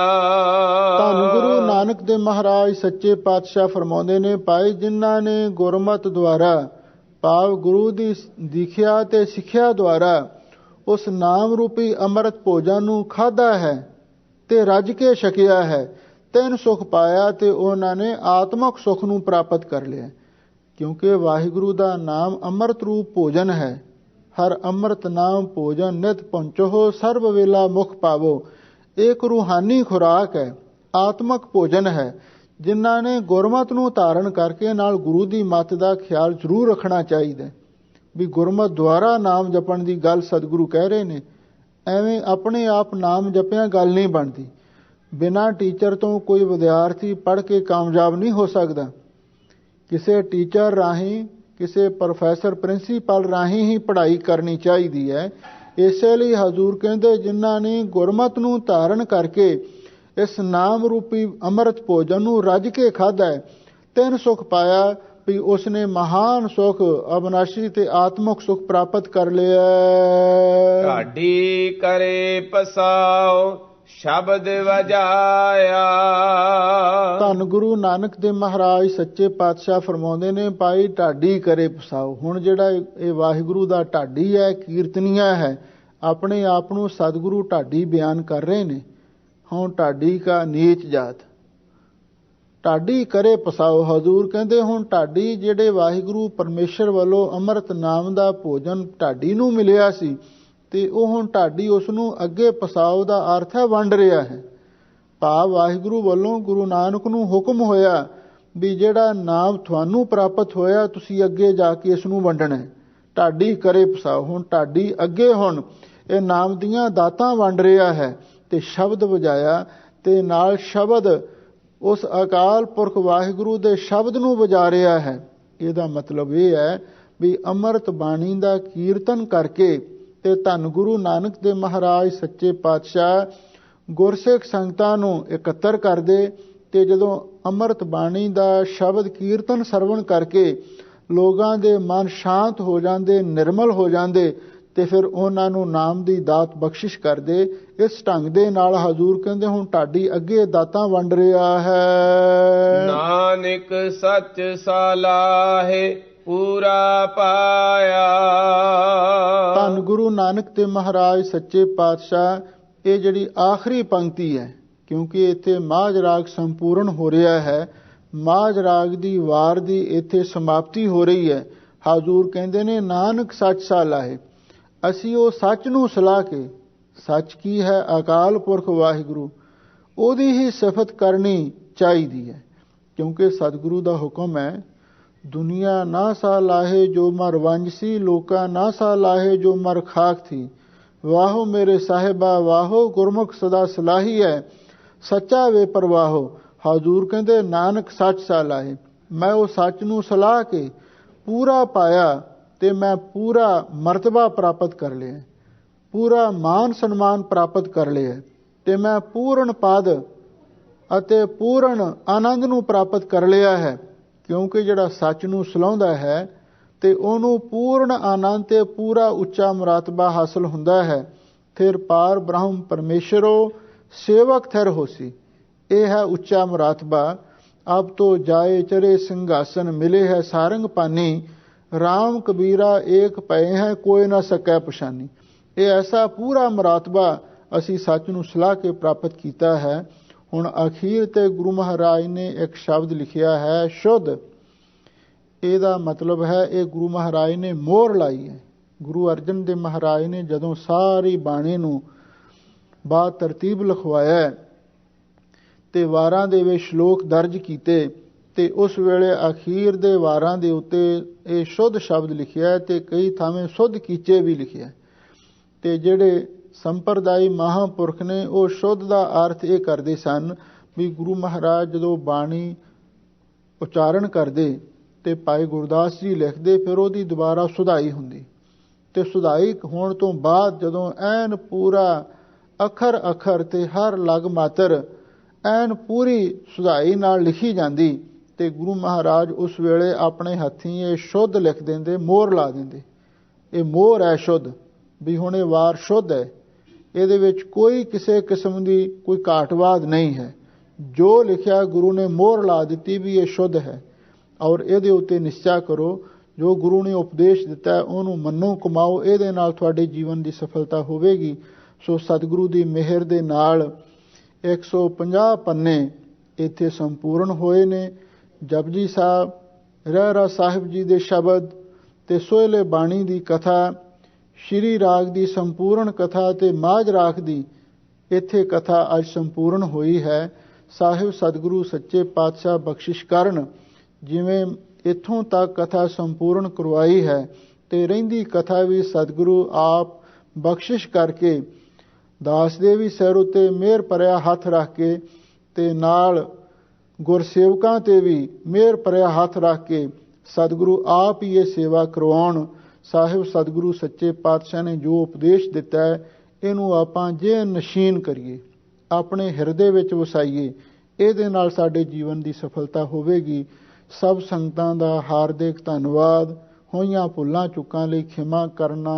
A: ਧੰਨ ਗੁਰੂ ਨਾਨਕ ਦੇਵ ਮਹਾਰਾਜ ਸੱਚੇ ਪਾਤਸ਼ਾਹ ਫਰਮਾਉਂਦੇ ਨੇ, ਭਾਈ ਜਿਨ੍ਹਾਂ ਨੇ ਗੁਰਮਤਿ ਦੁਆਰਾ, ਭਾਵ ਗੁਰੂ ਦੀ ਦੀਖਿਆ ਤੇ ਸਿੱਖਿਆ ਦੁਆਰਾ ਉਸ ਨਾਮ ਰੂਪੀ ਅੰਮ੍ਰਿਤ ਭੋਜਨ ਨੂੰ ਖਾਧਾ ਹੈ ਤੇ ਰੱਜ ਕੇ ਛਕਿਆ ਹੈ, ਤਿੰਨ ਸੁਖ ਪਾਇਆ, ਤੇ ਉਹਨਾਂ ਨੇ ਆਤਮਕ ਸੁਖ ਨੂੰ ਪ੍ਰਾਪਤ ਕਰ ਲਿਆ। ਕਿਉਂਕਿ ਵਾਹਿਗੁਰੂ ਦਾ ਨਾਮ ਅੰਮ੍ਰਿਤ ਰੂਪ ਭੋਜਨ ਹੈ। ਹਰ ਅੰਮ੍ਰਿਤ ਨਾਮ ਭੋਜਨ ਨਿਤ ਪਹੁੰਚੋ, ਸਰਬ ਵੇਲਾ ਮੁਖ ਪਾਵੋ। ਇੱਕ ਰੂਹਾਨੀ ਖੁਰਾਕ ਹੈ, ਆਤਮਕ ਭੋਜਨ ਹੈ। ਜਿਨ੍ਹਾਂ ਨੇ ਗੁਰਮਤਿ ਨੂੰ ਧਾਰਨ ਕਰਕੇ ਨਾਲ ਗੁਰੂ ਦੀ ਮੱਤ ਦਾ ਖਿਆਲ ਜ਼ਰੂਰ ਰੱਖਣਾ ਚਾਹੀਦਾ ਵੀ ਗੁਰਮਤਿ ਦੁਆਰਾ ਨਾਮ ਜਪਣ ਦੀ ਗੱਲ ਸਤਿਗੁਰੂ ਕਹਿ ਰਹੇ ਨੇ। ਐਵੇਂ ਆਪਣੇ ਆਪ ਨਾਮ ਜਪਿਆਂ ਗੱਲ ਨਹੀਂ ਬਣਦੀ। ਬਿਨਾਂ ਟੀਚਰ ਤੋਂ ਕੋਈ ਵਿਦਿਆਰਥੀ ਪੜ੍ਹ ਕੇ ਕਾਮਯਾਬ ਨਹੀਂ ਹੋ ਸਕਦਾ। ਕਿਸੇ ਟੀਚਰ ਰਾਹੀਂ, ਕਿਸੇ ਪ੍ਰੋਫੈਸਰ ਪ੍ਰਿੰਸੀਪਲ ਰਾਹੀਂ ਹੀ ਪੜ੍ਹਾਈ ਕਰਨੀ ਚਾਹੀਦੀ ਹੈ। ਇਸੇ ਲਈ ਹਜ਼ੂਰ ਕਹਿੰਦੇ, ਜਿਨ੍ਹਾਂ ਨੇ ਗੁਰਮਤਿ ਨੂੰ ਧਾਰਨ ਕਰਕੇ ਇਸ ਨਾਮ ਰੂਪੀ ਅੰਮ੍ਰਿਤ ਭੋਜਨ ਨੂੰ ਰੱਜ ਕੇ ਖਾਧਾ ਹੈ, ਤਿੰਨ ਸੁਖ ਪਾਇਆ, ਵੀ ਉਸਨੇ ਮਹਾਨ ਸੁਖ ਅਬਨਾਸ਼ੀ ਤੇ ਆਤਮਕ ਸੁਖ ਪ੍ਰਾਪਤ ਕਰ ਲਿਆ।
B: ਢਾਡੀ ਕਰੇ ਪਸਾਓ ਸ਼ਬਦ ਵਜਾਇਆ।
A: ਧੰਨ ਗੁਰੂ ਨਾਨਕ ਦੇਵ ਮਹਾਰਾਜ ਸੱਚੇ ਪਾਤਸ਼ਾਹ ਫਰਮਾਉਂਦੇ ਨੇ, ਭਾਈ ਢਾਡੀ ਕਰੇ ਪਸਾਓ। ਹੁਣ ਜਿਹੜਾ ਇਹ ਵਾਹਿਗੁਰੂ ਦਾ ਢਾਡੀ ਹੈ, ਕੀਰਤਨੀਆ ਹੈ, ਆਪਣੇ ਆਪ ਨੂੰ ਸਤਿਗੁਰੂ ਢਾਡੀ ਬਿਆਨ ਕਰ ਰਹੇ ਨੇ। ਹੁਣ ਢਾਡੀ ਕਾ ਨੀਚ ਜਾਤ, ਢਾਡੀ ਕਰੇ ਪਸਾਓ। ਹਜ਼ੂਰ ਕਹਿੰਦੇ ਹੁਣ ਢਾਡੀ ਜਿਹੜੇ ਵਾਹਿਗੁਰੂ ਪਰਮੇਸ਼ਰ ਵੱਲੋਂ ਅੰਮ੍ਰਿਤ ਨਾਮ ਦਾ ਭੋਜਨ ਢਾਡੀ ਨੂੰ ਮਿਲਿਆ ਸੀ, ਤੇ ਉਹ ਹੁਣ ਢਾਡੀ ਉਸ ਨੂੰ ਅੱਗੇ ਪਸਾਓ ਦਾ ਅਰਥ ਹੈ ਵੰਡ ਰਿਹਾ ਹੈ। ਭਾਵ ਵਾਹਿਗੁਰੂ ਵੱਲੋਂ ਗੁਰੂ ਨਾਨਕ ਨੂੰ ਹੁਕਮ ਹੋਇਆ ਵੀ ਜਿਹੜਾ ਨਾਮ ਤੁਹਾਨੂੰ ਪ੍ਰਾਪਤ ਹੋਇਆ, ਤੁਸੀਂ ਅੱਗੇ ਜਾ ਕੇ ਇਸ ਨੂੰ ਵੰਡਣਾ। ਢਾਡੀ ਕਰੇ ਪਸਾਓ। ਹੁਣ ਢਾਡੀ ਅੱਗੇ ਹੁਣ ਇਹ ਨਾਮ ਦੀਆਂ ਦਾਤਾਂ ਵੰਡ ਰਿਹਾ ਹੈ, ਤੇ ਸ਼ਬਦ ਵਜਾਇਆ, ਤੇ ਨਾਲ ਸ਼ਬਦ ਉਸ ਅਕਾਲ ਪੁਰਖ ਵਾਹਿਗੁਰੂ ਦੇ ਸ਼ਬਦ ਨੂੰ ਵਜਾ ਰਿਹਾ ਹੈ। ਇਹਦਾ ਮਤਲਬ ਇਹ ਹੈ ਵੀ ਅੰਮ੍ਰਿਤ ਬਾਣੀ ਦਾ ਕੀਰਤਨ ਕਰਕੇ ਤੇ ਧੰਨ ਗੁਰੂ ਨਾਨਕ ਦੇਵ ਮਹਾਰਾਜ ਸੱਚੇ ਪਾਤਸ਼ਾਹ ਗੁਰਸਿੱਖ ਸੰਗਤਾਂ ਨੂੰ ਇਕੱਤਰ ਕਰਦੇ, ਤੇ ਜਦੋਂ ਅੰਮ੍ਰਿਤ ਬਾਣੀ ਦਾ ਸ਼ਬਦ ਕੀਰਤਨ ਸਰਵਣ ਕਰਕੇ ਲੋਕਾਂ ਦੇ ਮਨ ਸ਼ਾਂਤ ਹੋ ਜਾਂਦੇ, ਨਿਰਮਲ ਹੋ ਜਾਂਦੇ, ਤੇ ਫਿਰ ਉਹਨਾਂ ਨੂੰ ਨਾਮ ਦੀ ਦਾਤ ਬਖਸ਼ਿਸ਼ ਕਰਦੇ। ਇਸ ਢੰਗ ਦੇ ਨਾਲ ਹਜ਼ੂਰ ਕਹਿੰਦੇ ਹੁਣ ਢਾਡੀ ਅੱਗੇ ਦਾਤਾਂ ਵੰਡ ਰਿਹਾ ਹੈ।
B: ਨਾਨਕ ਸੱਚ ਸਲਾਹੇ ਪੂਰਾ ਪਾਇਆ।
A: ਧੰਨ ਗੁਰੂ ਨਾਨਕ ਤੇ ਮਹਾਰਾਜ ਸੱਚੇ ਪਾਤਸ਼ਾਹ, ਇਹ ਜਿਹੜੀ ਆਖਰੀ ਪੰਕਤੀ ਹੈ, ਕਿਉਂਕਿ ਇੱਥੇ ਮਾਝ ਰਾਗ ਸੰਪੂਰਨ ਹੋ ਰਿਹਾ ਹੈ, ਮਾਝ ਰਾਗ ਦੀ ਵਾਰ ਦੀ ਇੱਥੇ ਸਮਾਪਤੀ ਹੋ ਰਹੀ ਹੈ। ਹਜ਼ੂਰ ਕਹਿੰਦੇ ਨੇ ਨਾਨਕ ਸੱਚ ਸਲਾਹੇ, ਅਸੀਂ ਉਹ ਸੱਚ ਨੂੰ ਸਲਾਹ ਕੇ, ਸੱਚ ਕੀ ਹੈ? ਅਕਾਲ ਪੁਰਖ ਵਾਹਿਗੁਰੂ, ਉਹਦੀ ਹੀ ਸਿਫਤ ਕਰਨੀ ਚਾਹੀਦੀ ਹੈ। ਕਿਉਂਕਿ ਸਤਿਗੁਰੂ ਦਾ ਹੁਕਮ ਹੈ, ਦੁਨੀਆ ਨਾ ਸਾ ਲਾਹੇ ਜੋ ਮਰ ਵੰਜ ਸੀ, ਲੋਕਾ ਨਾ ਸਾ ਲਾਹੇ ਜੋ ਮਰ ਖਾਕ ਥੀ। ਵਾਹੋ ਮੇਰੇ ਸਾਹਿਬਾ ਵਾਹੋ, ਗੁਰਮੁਖ ਸਦਾ ਸਲਾਹੀ ਹੈ, ਸੱਚਾ ਵੇ ਪਰਵਾਹੋ। ਹਜ਼ੂਰ ਕਹਿੰਦੇ ਨਾਨਕ ਸੱਚ ਸਲਾਹੇ, ਮੈਂ ਉਹ ਸੱਚ ਨੂੰ ਸਲਾਹ ਕੇ ਪੂਰਾ ਪਾਇਆ, ਤੇ ਮੈਂ ਪੂਰਾ ਮਰਤਬਾ ਪ੍ਰਾਪਤ ਕਰ ਲਿਆ, ਪੂਰਾ ਮਾਨ ਸਨਮਾਨ ਪ੍ਰਾਪਤ ਕਰ ਲਿਆ, ਤੇ ਮੈਂ ਪੂਰਨ ਪਦ ਅਤੇ ਪੂਰਨ ਆਨੰਦ ਨੂੰ ਪ੍ਰਾਪਤ ਕਰ ਲਿਆ ਹੈ। ਕਿਉਂਕਿ ਜਿਹੜਾ ਸੱਚ ਨੂੰ ਸਲਾਹੁੰਦਾ ਹੈ ਤੇ ਉਹਨੂੰ ਪੂਰਨ ਆਨੰਦ ਤੇ ਪੂਰਾ ਉੱਚਾ ਮਰਤਬਾ ਹਾਸਲ ਹੁੰਦਾ ਹੈ। ਫਿਰ ਪਾਰ ਬ੍ਰਹਮ ਪਰਮੇਸ਼ਰੋ ਸੇਵਕ ਥਿਰ ਹੋਸੀ, ਇਹ ਹੈ ਉੱਚਾ ਮਰਤਬਾ। ਅਬ ਤੋਂ ਜਾਏ ਚਰੇ ਸਿੰਘਾਸਨ, ਮਿਲੇ ਹੈ ਸਾਰੰਗ ਪਾਨੀ, ਰਾਮ ਕਬੀਰਾ ਏਕ ਪਏ ਹੈ, ਕੋਈ ਨਾ ਸਕੈ ਪਛਾਨੀ। ਇਹ ਐਸਾ ਪੂਰਾ ਮਰਤਬਾ ਅਸੀਂ ਸੱਚ ਨੂੰ ਸਲਾਹ ਕੇ ਪ੍ਰਾਪਤ ਕੀਤਾ ਹੈ। ਹੁਣ ਅਖੀਰ ਤੇ ਗੁਰੂ ਮਹਾਰਾਜ ਨੇ ਇੱਕ ਸ਼ਬਦ ਲਿਖਿਆ ਹੈ ਸ਼ੁੱਧ। ਇਹਦਾ ਮਤਲਬ ਹੈ ਇਹ ਗੁਰੂ ਮਹਾਰਾਜ ਨੇ ਮੋਹਰ ਲਾਈ ਹੈ। ਗੁਰੂ ਅਰਜਨ ਦੇਵ ਮਹਾਰਾਜ ਨੇ ਜਦੋਂ ਸਾਰੀ ਬਾਣੀ ਨੂੰ ਬਾ ਤਰਤੀਬ ਲਿਖਵਾਇਆ ਤੇ ਵਾਰਾਂ ਦੇ ਵਿੱਚ ਸ਼ਲੋਕ ਦਰਜ ਕੀਤੇ ਤੇ ਉਸ ਵੇਲੇ ਅਖੀਰ ਦੇ ਵਾਰਾਂ ਦੇ ਉੱਤੇ ਇਹ ਸ਼ੁੱਧ ਸ਼ਬਦ ਲਿਖਿਆ ਤੇ ਕਈ ਥਾਵੇਂ ਸ਼ੁੱਧ ਕੀਚੇ ਵੀ ਲਿਖਿਆ। ਤੇ ਜਿਹੜੇ ਸੰਪਰਦਾਈ ਮਹਾਂਪੁਰਖ ਨੇ ਉਹ ਸ਼ੁੱਧ ਦਾ ਅਰਥ ਇਹ ਕਰਦੇ ਸਨ ਵੀ ਗੁਰੂ ਮਹਾਰਾਜ ਜਦੋਂ ਬਾਣੀ ਉਚਾਰਨ ਕਰਦੇ ਤੇ ਭਾਈ ਗੁਰਦਾਸ ਜੀ ਲਿਖਦੇ, ਫਿਰ ਉਹਦੀ ਦੁਬਾਰਾ ਸੁਧਾਈ ਹੁੰਦੀ ਤੇ ਸੁਧਾਈ ਹੋਣ ਤੋਂ ਬਾਅਦ ਜਦੋਂ ਐਨ ਪੂਰਾ ਅੱਖਰ ਅੱਖਰ ਤੇ ਹਰ ਲਗ ਮਾਤਰ ਐਨ ਪੂਰੀ ਸੁਧਾਈ ਨਾਲ ਲਿਖੀ ਜਾਂਦੀ ਤੇ ਗੁਰੂ ਮਹਾਰਾਜ ਉਸ ਵੇਲੇ ਆਪਣੇ ਹੱਥੀਂ ਇਹ ਸ਼ੁੱਧ ਲਿਖ ਦਿੰਦੇ, ਮੋਹਰ ਲਾ ਦਿੰਦੇ। ਇਹ ਮੋਹਰ ਹੈ ਸ਼ੁੱਧ, ਵੀ ਹੁਣ ਇਹ ਵਾਰ ਸ਼ੁੱਧ ਹੈ, ਇਹਦੇ ਵਿੱਚ ਕੋਈ ਕਿਸੇ ਕਿਸਮ ਦੀ ਕੋਈ ਘਾਟਵਾਦ ਨਹੀਂ ਹੈ। ਜੋ ਲਿਖਿਆ ਗੁਰੂ ਨੇ ਮੋਹਰ ਲਾ ਦਿੱਤੀ ਵੀ ਇਹ ਸ਼ੁੱਧ ਹੈ। ਔਰ ਇਹਦੇ ਉੱਤੇ ਨਿਸ਼ਚਾ ਕਰੋ, ਜੋ ਗੁਰੂ ਨੇ ਉਪਦੇਸ਼ ਦਿੱਤਾ ਉਹਨੂੰ ਮੰਨੋ, ਕਮਾਓ, ਇਹਦੇ ਨਾਲ ਤੁਹਾਡੇ ਜੀਵਨ ਦੀ ਸਫਲਤਾ ਹੋਵੇਗੀ। ਸੋ ਸਤਿਗੁਰੂ ਦੀ ਮਿਹਰ ਦੇ ਨਾਲ 150 ਪੰਨੇ ਇੱਥੇ ਸੰਪੂਰਨ ਹੋਏ ਨੇ। ਜਪਜੀ ਸਾਹਿਬ, ਰਹਿਰਾ ਸਾਹਿਬ ਜੀ ਦੇ ਸ਼ਬਦ ਤੇ ਸੋਹਲੇ ਬਾਣੀ ਦੀ ਕਥਾ, ਸ਼੍ਰੀ ਰਾਗ ਦੀ ਸੰਪੂਰਨ ਕਥਾ ਤੇ ਮਾਝ ਰਾਗ ਦੀ ਇੱਥੇ ਕਥਾ ਅੱਜ ਸੰਪੂਰਨ ਹੋਈ ਹੈ। ਸਾਹਿਬ ਸਤਿਗੁਰੂ ਸੱਚੇ ਪਾਤਸ਼ਾਹ ਬਖਸ਼ਿਸ਼ ਕਰਨ, ਜਿਵੇਂ ਇੱਥੋਂ ਤੱਕ ਕਥਾ ਸੰਪੂਰਨ ਕਰਵਾਈ ਹੈ ਤੇ ਰਹਿੰਦੀ ਕਥਾ ਵੀ ਸਤਿਗੁਰੂ ਆਪ ਬਖਸ਼ਿਸ਼ ਕਰਕੇ ਦਾਸ ਦੇ ਵੀ ਸਿਰ ਉੱਤੇ ਮਿਹਰ ਭਰਿਆ ਹੱਥ ਰੱਖ ਕੇ ਤੇ ਨਾਲ ਗੁਰਸੇਵਕਾਂ ਤੇ ਵੀ ਮਿਹਰ ਭਰਿਆ ਹੱਥ ਰੱਖ ਕੇ ਸਤਿਗੁਰੂ ਆਪ ਹੀ ਇਹ ਸੇਵਾ ਕਰਵਾਉਣ। ਸਾਹਿਬ ਸਤਿਗੁਰੂ ਸੱਚੇ ਪਾਤਸ਼ਾਹ ਨੇ ਜੋ ਉਪਦੇਸ਼ ਦਿੱਤਾ ਹੈ ਇਹਨੂੰ ਆਪਾਂ ਜੇ ਨਸ਼ੀਨ ਕਰੀਏ, ਆਪਣੇ ਹਿਰਦੇ ਵਿੱਚ ਵਸਾਈਏ, ਇਹਦੇ ਨਾਲ ਸਾਡੇ ਜੀਵਨ ਦੀ ਸਫਲਤਾ ਹੋਵੇਗੀ। ਸਭ ਸੰਗਤਾਂ ਦਾ ਹਾਰਦਿਕ ਧੰਨਵਾਦ। ਹੋਈਆਂ ਭੁੱਲਾਂ ਚੁੱਕਾਂ ਲਈ ਖਿਮਾ ਕਰਨਾ।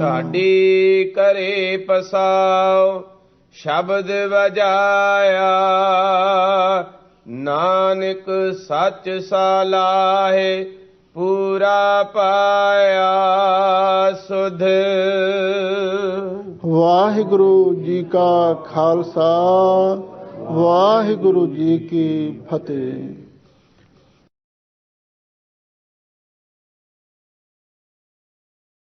B: ਢਾਡੀ ਕਰੇ ਪਸਾਉ ਸ਼ਬਦ ਵਜਾਇਆ, ਨਾਨਕ ਸੱਚ ਸਲਾਹੇ ਪੂਰਾ ਪਾਇਆ ਸੁਧ।
A: ਵਾਹਿਗੁਰੂ ਜੀ ਕਾ ਖਾਲਸਾ, ਵਾਹਿਗੁਰੂ ਜੀ ਕੀ ਫਤਿਹ।